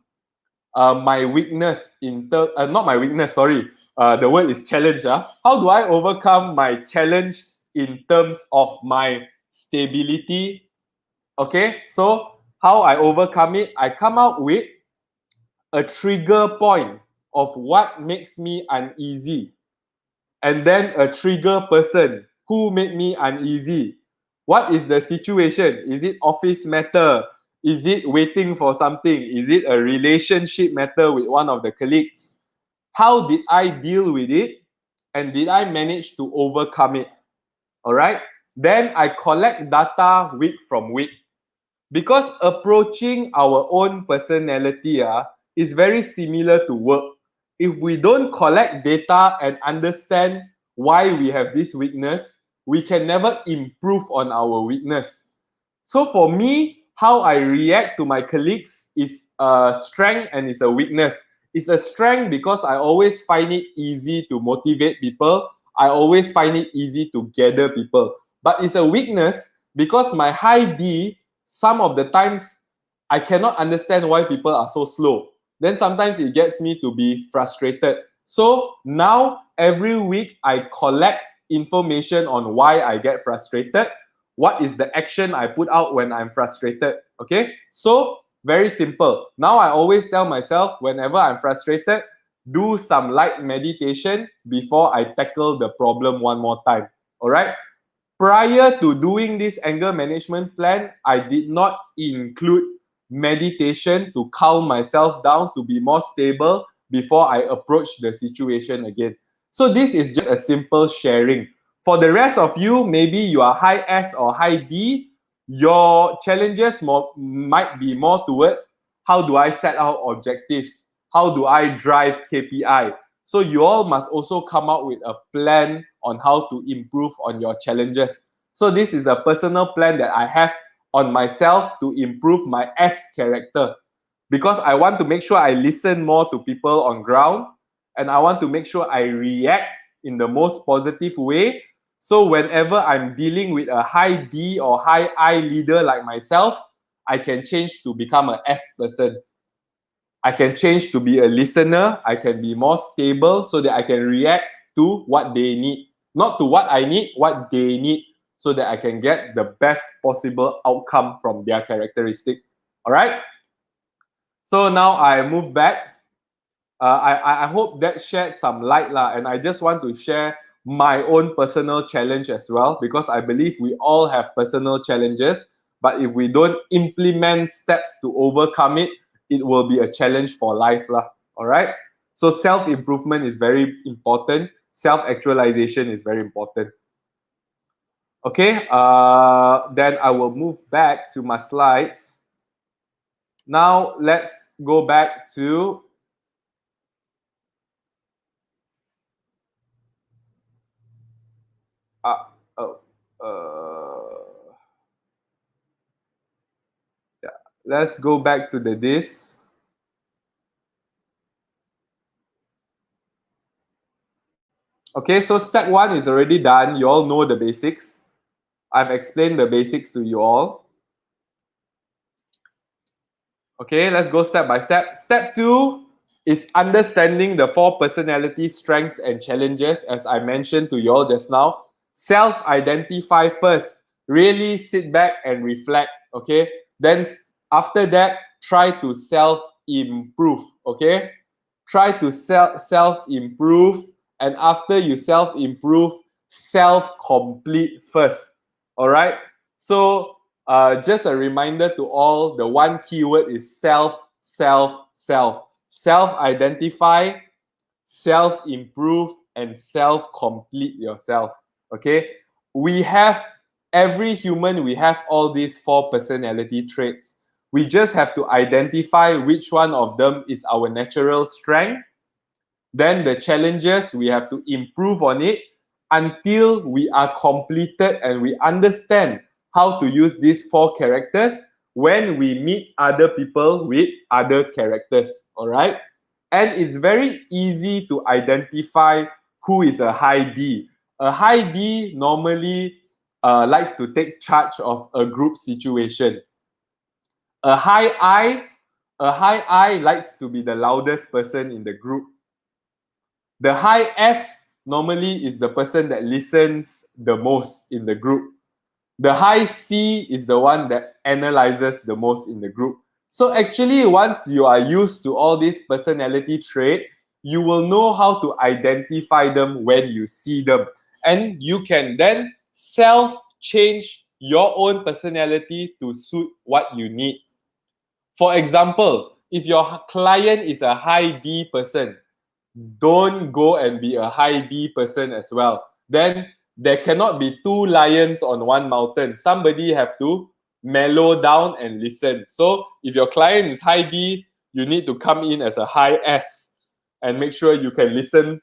my weakness not my weakness, sorry. The word is challenge. How do I overcome my challenge in terms of my stability? Okay, so how I overcome it, I come out with a trigger point of what makes me uneasy. And then a trigger person who made me uneasy. What is the situation? Is it office matter? Is it waiting for something? Is it a relationship matter with one of the colleagues? How did I deal with it? And did I manage to overcome it? All right. Then I collect data week from week. Because approaching our own personality is very similar to work. If we don't collect data and understand why we have this weakness, we can never improve on our weakness. So for me, how I react to my colleagues is a strength and it's a weakness. It's a strength because I always find it easy to motivate people. I always find it easy to gather people. But it's a weakness because my high D, some of the times I cannot understand why people are so slow. Then sometimes it gets me to be frustrated. So now every week I collect information on why I get frustrated. What is the action I put out when I'm frustrated? Okay, so very simple. Now I always tell myself whenever I'm frustrated, do some light meditation before I tackle the problem one more time. All right. Prior to doing this anger management plan, I did not include meditation to calm myself down to be more stable before I approach the situation again. So this is just a simple sharing. For the rest of you, maybe you are high S or high D, your challenges might be more towards how do I set out objectives? How do I drive KPI? So you all must also come out with a plan on how to improve on your challenges. So this is a personal plan that I have on myself to improve my S character, because I want to make sure I listen more to people on ground, and I want to make sure I react in the most positive way. So whenever I'm dealing with a high D or high I leader like myself, I can change to become an S person. I can change to be a listener. I can be more stable so that I can react to what they need, not to what I need, what they need, so that I can get the best possible outcome from their characteristic. All right. So now I move back. I hope that shed some light lah, and I just want to share my own personal challenge as well, because I believe we all have personal challenges, but if we don't implement steps to overcome it, it will be a challenge for life lah. All right. So self-improvement is very important. Self-actualization is very important. Okay. Then I will move back to my slides. Now let's go back to let's go back to this. Okay, so step 1 is already done. You all know the basics. I've explained the basics to you all. Okay, let's go step by step. Step 2 is understanding the 4 personality strengths and challenges, as I mentioned to you all just now. Self-identify first. Really sit back and reflect. Okay, then after that, try to self-improve. Okay, try to self-improve, and after you self-improve, self-complete first. All right, so just a reminder to all, the one keyword is self. Self-identify, self-improve, and self-complete yourself. Okay, every human, we have all these 4 personality traits. We just have to identify which one of them is our natural strength. Then the challenges, we have to improve on it until we are completed and we understand how to use these 4 characters when we meet other people with other characters. All right. And it's very easy to identify who is a high D. A high D normally likes to take charge of a group situation. A high I likes to be the loudest person in the group. The high S normally is the person that listens the most in the group. The high C is the one that analyzes the most in the group. So actually, once you are used to all these personality traits, you will know how to identify them when you see them. And you can then self-change your own personality to suit what you need. For example, if your client is a high D person, don't go and be a high D person as well. Then there cannot be two lions on one mountain. Somebody have to mellow down and listen. So if your client is high D, you need to come in as a high S and make sure you can listen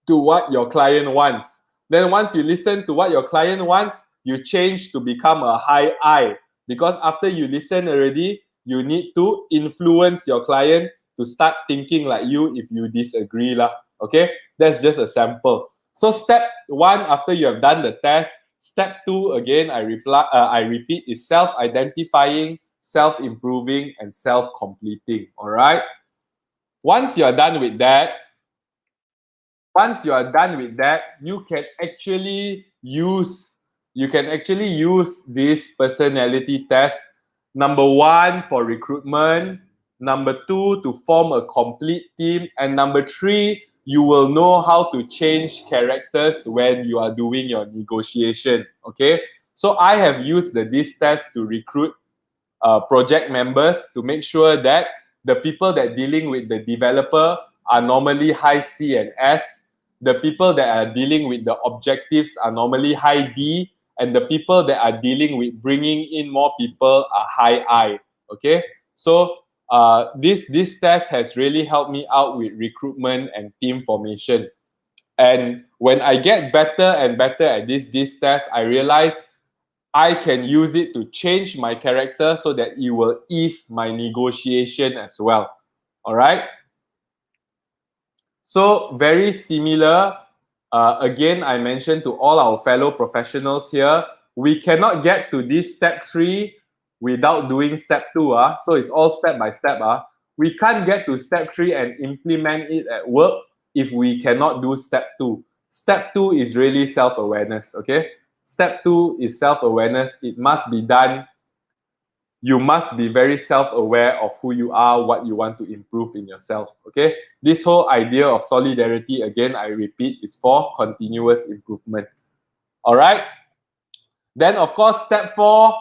to what your client wants. Then once you listen to what your client wants, you change to become a high I, because after you listen already, you need to influence your client to start thinking like you if you disagree lah. Okay, that's just a sample. So step 1, after you have done the test, step 2, again I repeat, is self-identifying, self-improving, and self-completing. All right, once you are done with that, you can actually use this personality test. Number 1, for recruitment. Number 2, to form a complete team. And number 3, you will know how to change characters when you are doing your negotiation. Okay, so I have used this test to recruit project members, to make sure that the people that dealing with the developer are normally high C and S. The people that are dealing with the objectives are normally high D, and the people that are dealing with bringing in more people are high I. Okay, so this test has really helped me out with recruitment and team formation. And when I get better and better at this test, I realize I can use it to change my character so that it will ease my negotiation as well. All right. So very similar. Again, I mentioned to all our fellow professionals here, we cannot get to this step 3 without doing step 2. So it's all step by step. We can't get to step 3 and implement it at work if we cannot do step 2. Step 2 is really self-awareness. Okay. Step 2 is self-awareness. It must be done. You must be very self-aware of who you are, what you want to improve in yourself. Okay, this whole idea of solidarity, again, I repeat, is for continuous improvement. All right. Then, of course, step 4,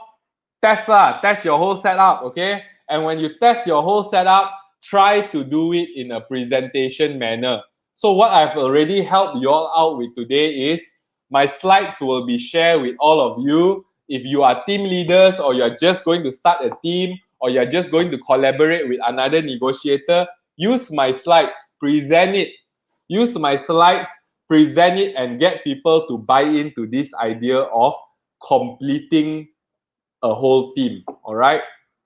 test your whole setup. Okay, and when you test your whole setup, try to do it in a presentation manner. So what I've already helped you all out with today is my slides will be shared with all of you. If you are team leaders, or you're just going to start a team, or you're just going to collaborate with another negotiator, use my slides, present it. Use my slides, present it, and get people to buy into this idea of completing a whole team. All right,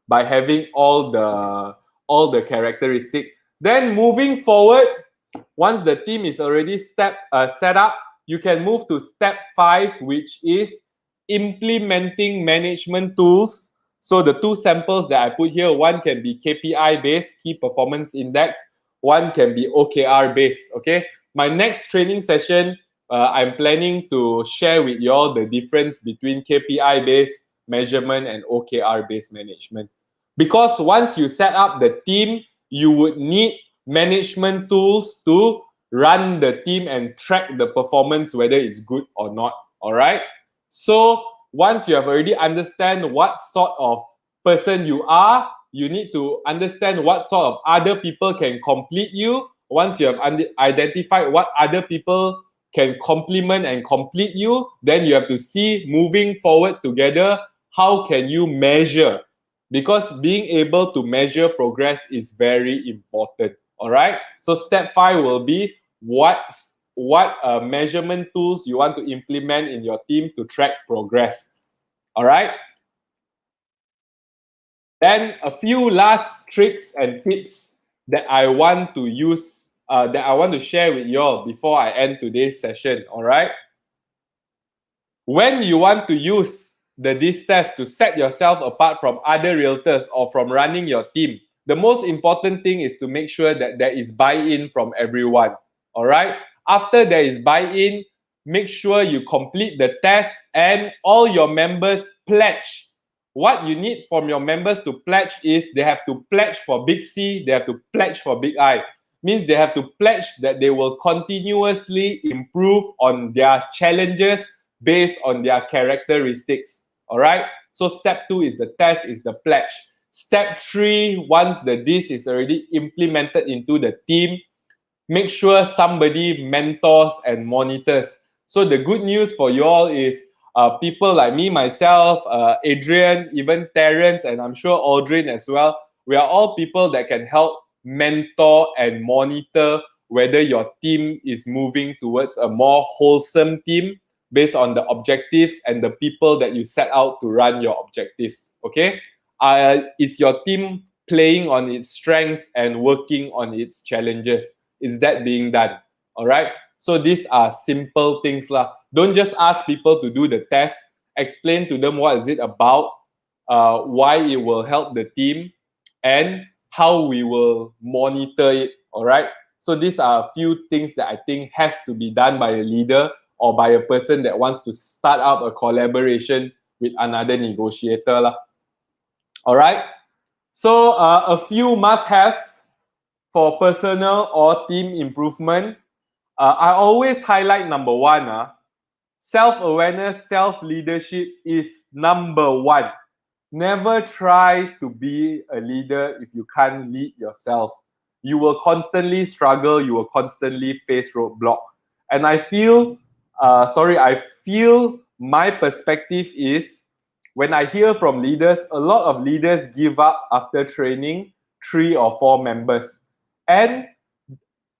by having all the characteristics. Then moving forward, once the team is already set up, you can move to step 5, which is implementing management tools. So the 2 samples that I put here, one can be KPI based, key performance index, one can be OKR based. Okay, my next training session, I'm planning to share with you all the difference between KPI based measurement and OKR based management. Because once you set up the team, you would need management tools to run the team and track the performance, whether it's good or not. All right. So once you have already understand what sort of person you are, you need to understand what sort of other people can complete you. Once you have identified what other people can complement and complete you, then you have to see, moving forward together, how can you measure? Because being able to measure progress is very important. All right. So step 5 will be what measurement tools you want to implement in your team to track progress. All right. Then a few last tricks and tips that I want to use, that I want to share with you all before I end today's session. All right. When you want to use this test to set yourself apart from other realtors or from running your team, the most important thing is to make sure that there is buy-in from everyone. All right. After there is buy-in, make sure you complete the test and all your members pledge. What you need from your members to pledge is they have to pledge for big C, they have to pledge for big I. Means they have to pledge that they will continuously improve on their challenges based on their characteristics. All right. So step 2 is the test, is the pledge. Step 3, once this is already implemented into the team, make sure somebody mentors and monitors. So the good news for you all is people like me, myself, Adrian, even Terence, and I'm sure Aldrin as well, we are all people that can help mentor and monitor whether your team is moving towards a more wholesome team based on the objectives and the people that you set out to run your objectives. Okay? Is your team playing on its strengths and working on its challenges? Is that being done? All right. So these are simple things lah. Don't just ask people to do the test. Explain to them what is it about, why it will help the team, and how we will monitor it. All right. So these are a few things that I think has to be done by a leader or by a person that wants to start up a collaboration with another negotiator lah. All right. So a few must-haves for personal or team improvement. I always highlight number 1. Self-awareness, self-leadership is number 1. Never try to be a leader if you can't lead yourself. You will constantly struggle. You will constantly face roadblock. And I feel my perspective is when I hear from leaders, a lot of leaders give up after training 3 or 4 members. And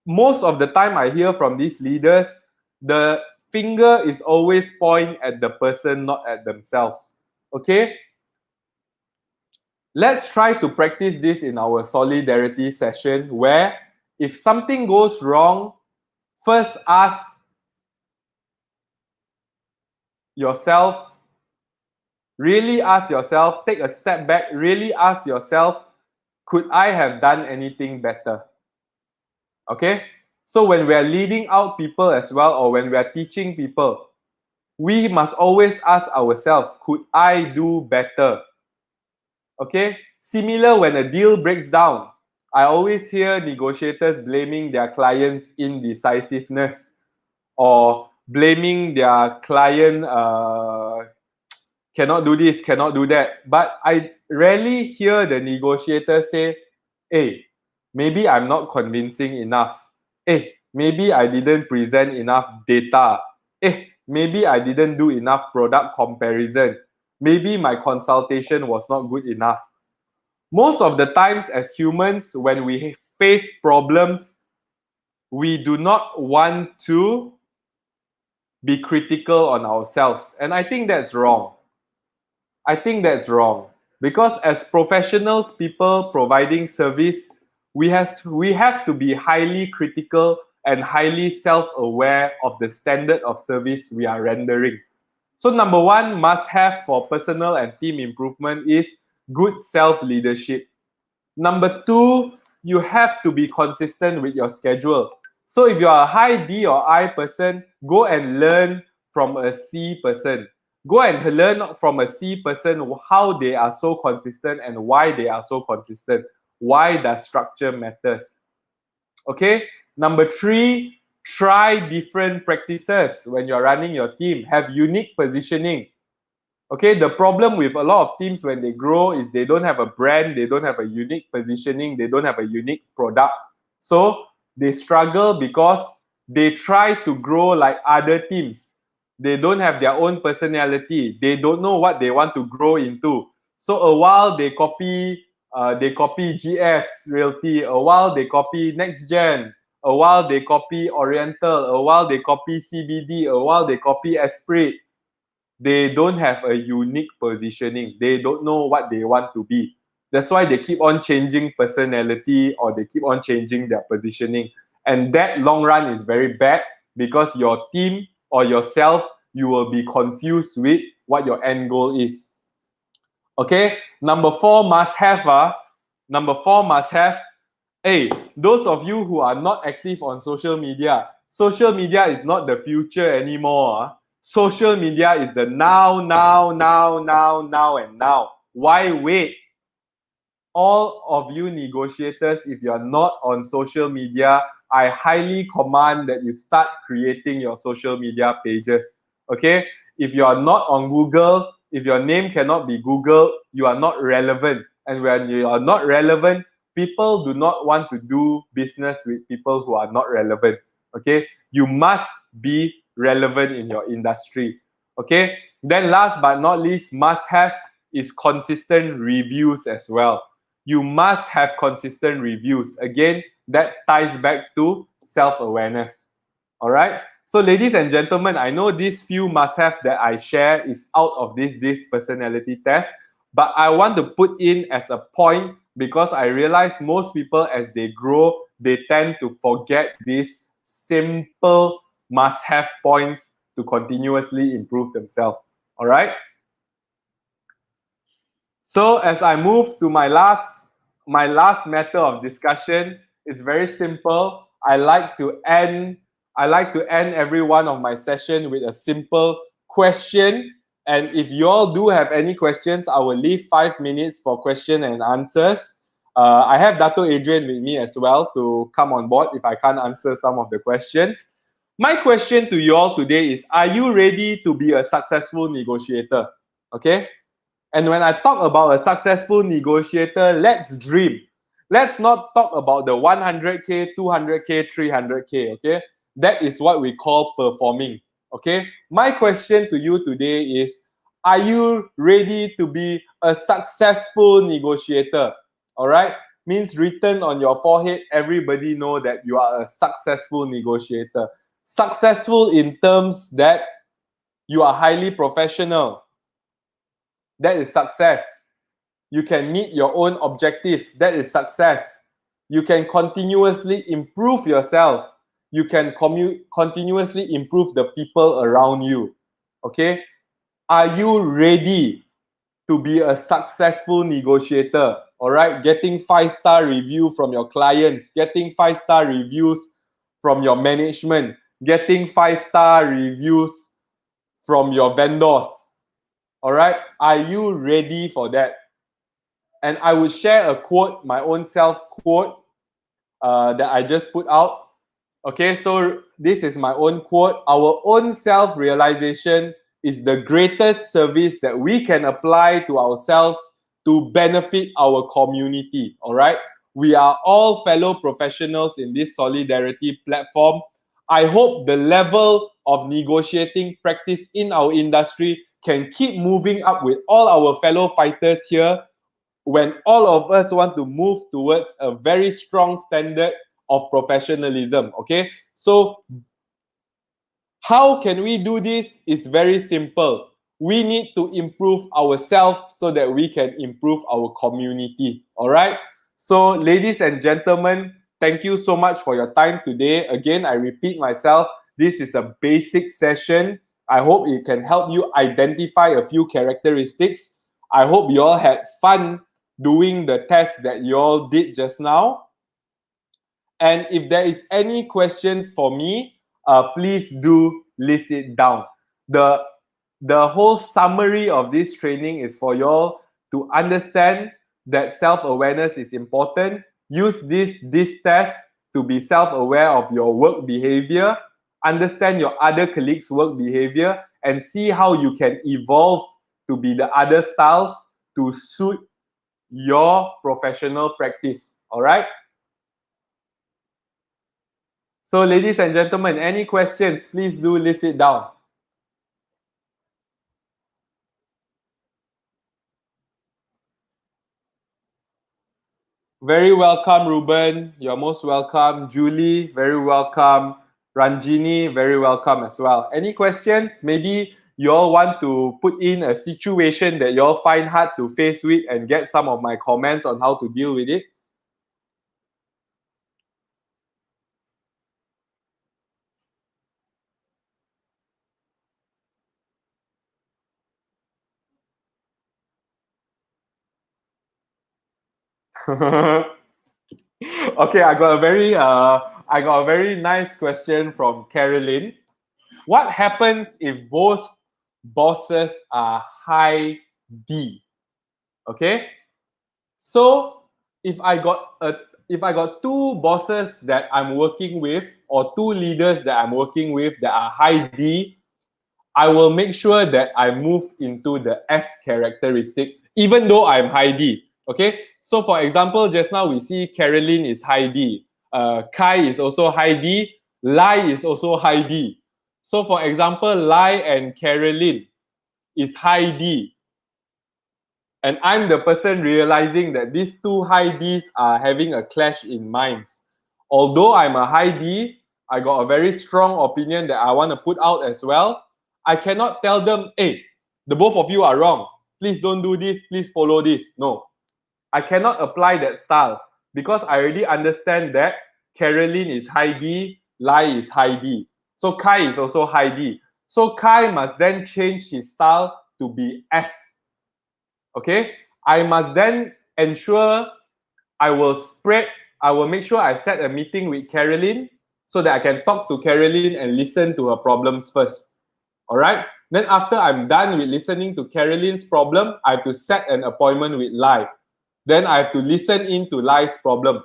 most of the time I hear from these leaders, the finger is always pointing at the person, not at themselves. Okay? Let's try to practice this in our solidarity session where if something goes wrong, first ask yourself, really ask yourself, take a step back, really ask yourself, could I have done anything better? Okay? So when we are leading out people as well, or when we are teaching people, we must always ask ourselves, could I do better? Okay? Similar when a deal breaks down, I always hear negotiators blaming their clients' indecisiveness or blaming their client cannot do this, cannot do that. But I rarely hear the negotiator say, hey, maybe I'm not convincing enough. Hey, maybe I didn't present enough data. Hey, maybe I didn't do enough product comparison. Maybe my consultation was not good enough. Most of the times as humans, when we face problems, we do not want to be critical on ourselves. And I think that's wrong. I think that's wrong. Because as professionals, people providing service, we have to be highly critical and highly self-aware of the standard of service we are rendering. So number 1 must-have for personal and team improvement is good self-leadership. Number 2, you have to be consistent with your schedule. So if you are a high D or I person, go and learn from a C person. Go and learn from a C person how they are so consistent and why they are so consistent. Why does structure matters? Okay. Number 3, try different practices when you're running your team. Have unique positioning. Okay, the problem with a lot of teams when they grow is they don't have a brand, they don't have a unique positioning, they don't have a unique product. So they struggle because they try to grow like other teams. They don't have their own personality. They don't know what they want to grow into. So a while they copy GS Realty, a while they copy NextGen, a while they copy Oriental, a while they copy CBD, a while they copy Esprit. They don't have a unique positioning. They don't know what they want to be. That's why they keep on changing personality or they keep on changing their positioning. And that long run is very bad because your team or yourself, you will be confused with what your end goal is. Okay, number 4 must have. Hey, those of you who are not active on social media is not the future anymore. Social media is the now, and now. Why wait? All of you negotiators, if you are not on social media, I highly command that you start creating your social media pages. Okay? If you are not on Google, If your name cannot be Googled, you are not relevant. And when you are not relevant, people do not want to do business with people who are not relevant. Okay, you must be relevant in your industry. Okay, then last but not least, must have is consistent reviews as well. You must have consistent reviews. Again, that ties back to self-awareness. All right. So, ladies and gentlemen, I know these few must-have that I share is out of this personality test, but I want to put in as a point because I realize most people, as they grow, they tend to forget these simple must-have points to continuously improve themselves. All right. So, as I move to my last matter of discussion, it's very simple. I like to end every one of my session with a simple question. And if you all do have any questions, I will leave 5 minutes for question and answers. I have Dato Adrian with me as well to come on board if I can't answer some of the questions. My question to you all today is, are you ready to be a successful negotiator? Okay. And when I talk about a successful negotiator, let's dream. Let's not talk about the 100K, 200K, 300K, okay? That is what we call performing, okay? My question to you today is, are you ready to be a successful negotiator? All right? Means written on your forehead, everybody know that you are a successful negotiator. Successful in terms that you are highly professional. That is success. You can meet your own objective. That is success. You can continuously improve yourself. You can continuously improve the people around you. Okay? Are you ready to be a successful negotiator? All right? Getting 5-star review from your clients, getting 5-star reviews from your management, getting 5-star reviews from your vendors. All right? Are you ready for that? And I would share a quote, my own self quote that I just put out. Okay, so this is my own quote. Our own self-realization is the greatest service that we can apply to ourselves to benefit our community. All right, we are all fellow professionals in this solidarity platform. I hope the level of negotiating practice in our industry can keep moving up with all our fellow fighters here when all of us want to move towards a very strong standard of professionalism. Okay, so how can we do this? It's very simple. We need to improve ourselves so that we can improve our community. All right, so ladies and gentlemen, thank you so much for your time today. Again, I repeat myself, this is a basic session. I hope it can help you identify a few characteristics. I hope you all had fun doing the test that you all did just now. And if there is any questions for me, please do list it down. The whole summary of this training is for you all to understand that self-awareness is important. Use this test to be self-aware of your work behavior, understand your other colleagues' work behavior, and see how you can evolve to be the other styles to suit your professional practice. All right. So, ladies and gentlemen, any questions, please do list it down. Very welcome, Ruben. You're most welcome. Julie, very welcome. Ranjini, very welcome as well. Any questions? Maybe you all want to put in a situation that you all find hard to face with and get some of my comments on how to deal with it. Okay, I got a very nice question from Carolyn. What happens if both bosses are high D? Okay, so if I got two bosses that I'm working with or two leaders that I'm working with that are high D, I will make sure that I move into the S characteristic, even though I'm high D. Okay, so for example, just now we see Carolyn is high D, Kai is also high D, Lai is also high D. So for example, Lai and Carolyn is high D. And I'm the person realizing that these two high Ds are having a clash in minds. Although I'm a high D, I got a very strong opinion that I want to put out as well. I cannot tell them, hey, the both of you are wrong. Please don't do this. Please follow this. No, I cannot apply that style because I already understand that Carolyn is high D, Lai is high D. So Kai is also high D. So Kai must then change his style to be S. Okay, I must then ensure I will make sure I set a meeting with Carolyn so that I can talk to Carolyn and listen to her problems first. All right. Then after I'm done with listening to Carolyn's problem, I have to set an appointment with Lai. Then I have to listen into Lai's problem.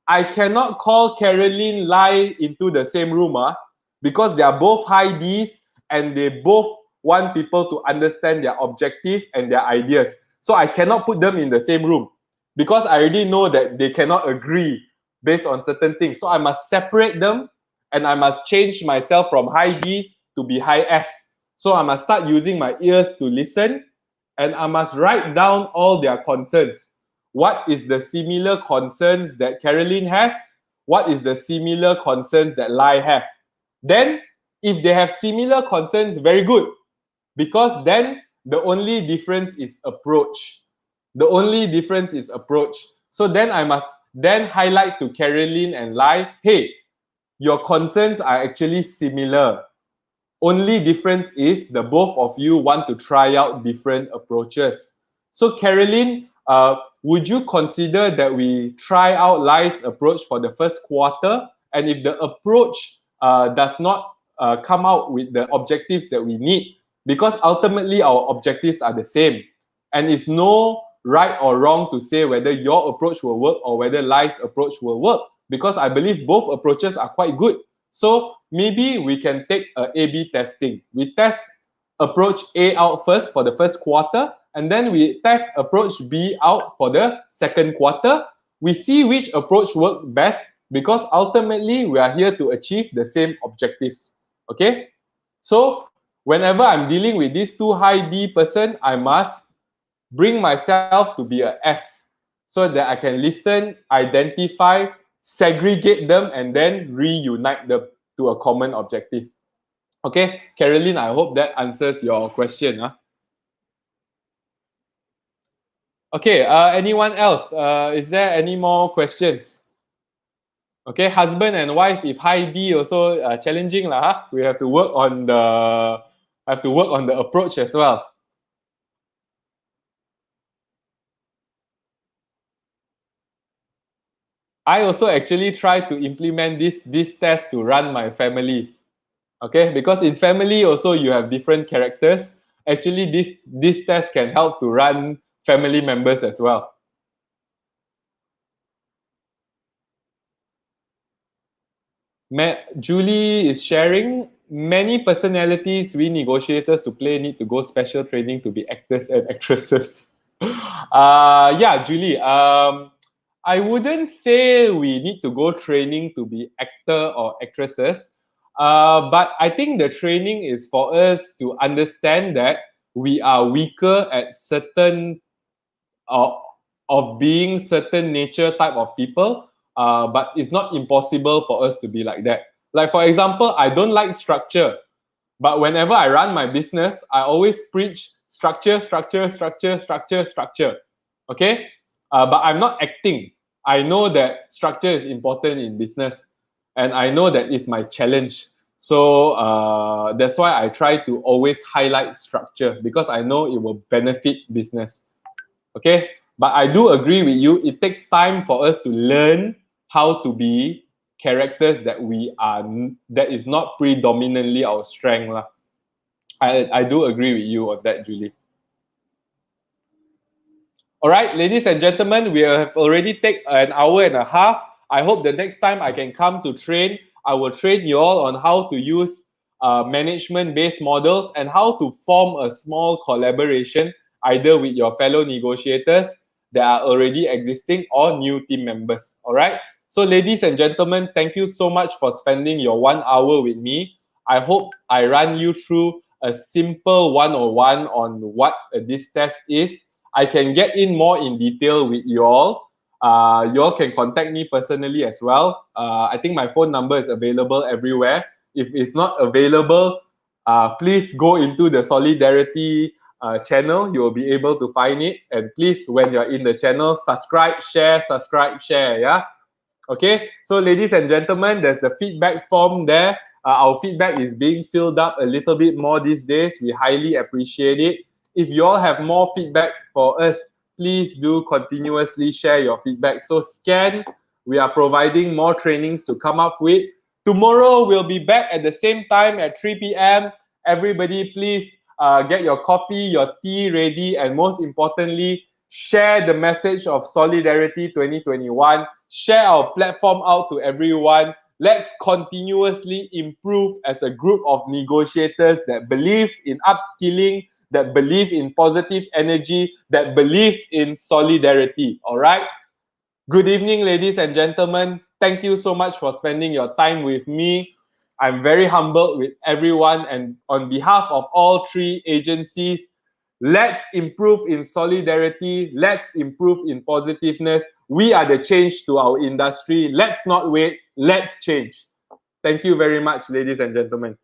I cannot call Carolyn, Lai into the same room because they are both high Ds and they both want people to understand their objective and their ideas. So I cannot put them in the same room because I already know that they cannot agree based on certain things. So I must separate them and I must change myself from high D to be high S. So I must start using my ears to listen and I must write down all their concerns. What is the similar concerns that Carolyn has? What is the similar concerns that Lai have? Then, if they have similar concerns, very good. Because then the only difference is approach. The only difference is approach. So then I must then highlight to Carolyn and Lai, hey, your concerns are actually similar. Only difference is the both of you want to try out different approaches. So Carolyn, would you consider that we try out Lai's approach for the first quarter? And if the approach does not come out with the objectives that we need, because ultimately our objectives are the same, and it's no right or wrong to say whether your approach will work or whether Lai's approach will work, because I believe both approaches are quite good. So maybe we can take a A/B testing. We test approach A out first for the first quarter, and then we test approach B out for the second quarter. We see which approach works best because ultimately we are here to achieve the same objectives. Okay? So whenever I'm dealing with these two high D person, I must bring myself to be a S so that I can listen, identify, segregate them, and then reunite them to a common objective. Okay, Carolyn, I hope that answers your question. Okay, anyone else? Is there any more questions? Okay, husband and wife, if high D also challenging lah. We have to work on the approach as well. I also actually try to implement this test to run my family. Okay, because in family also you have different characters. Actually, this test can help to run family members as well. Julie is sharing, many personalities we negotiators to play need to go special training to be actors and actresses. Yeah, Julie. I wouldn't say we need to go training to be actor or actresses. But I think the training is for us to understand that we are weaker at certain of being certain nature type of people. But it's not impossible for us to be like that. Like for example, I don't like structure, but whenever I run my business, I always preach structure, structure, structure, structure, structure. Okay, but I'm not acting. I know that structure is important in business, and I know that it's my challenge. So that's why I try to always highlight structure because I know it will benefit business. Okay, but I do agree with you. It takes time for us to learn how to be characters that is not predominantly our strength lah. I do agree with you on that, Julie. All right, ladies and gentlemen, we have already taken an hour and a half. I hope the next time I can come to train, I will train you all on how to use management-based models, and how to form a small collaboration either with your fellow negotiators that are already existing or new team members. All right. So, ladies and gentlemen, thank you so much for spending your 1 hour with me. I hope I run you through a simple 101 on what this test is. I can get in more in detail with you all. You all can contact me personally as well. I think my phone number is available everywhere. If it's not available, please go into the Solidarity channel. You will be able to find it. And please, when you're in the channel, subscribe, share. Yeah. Okay. So, ladies and gentlemen, there's the feedback form there. Our feedback is being filled up a little bit more these days. We highly appreciate it. If you all have more feedback for us, please do continuously share your feedback. So scan, we are providing more trainings to come up with. Tomorrow, we'll be back at the same time at 3 p.m. Everybody, please get your coffee, your tea ready, and most importantly, share the message of Solidarity 2021. Share our platform out to everyone. Let's continuously improve as a group of negotiators that believe in upskilling, that believe in positive energy, that believes in solidarity. All right. Good evening, ladies and gentlemen. Thank you so much for spending your time with me. I'm very humbled with everyone, and on behalf of all three agencies, let's improve in solidarity. Let's improve in positiveness. We are the change to our industry. Let's not wait. Let's change. Thank you very much, ladies and gentlemen.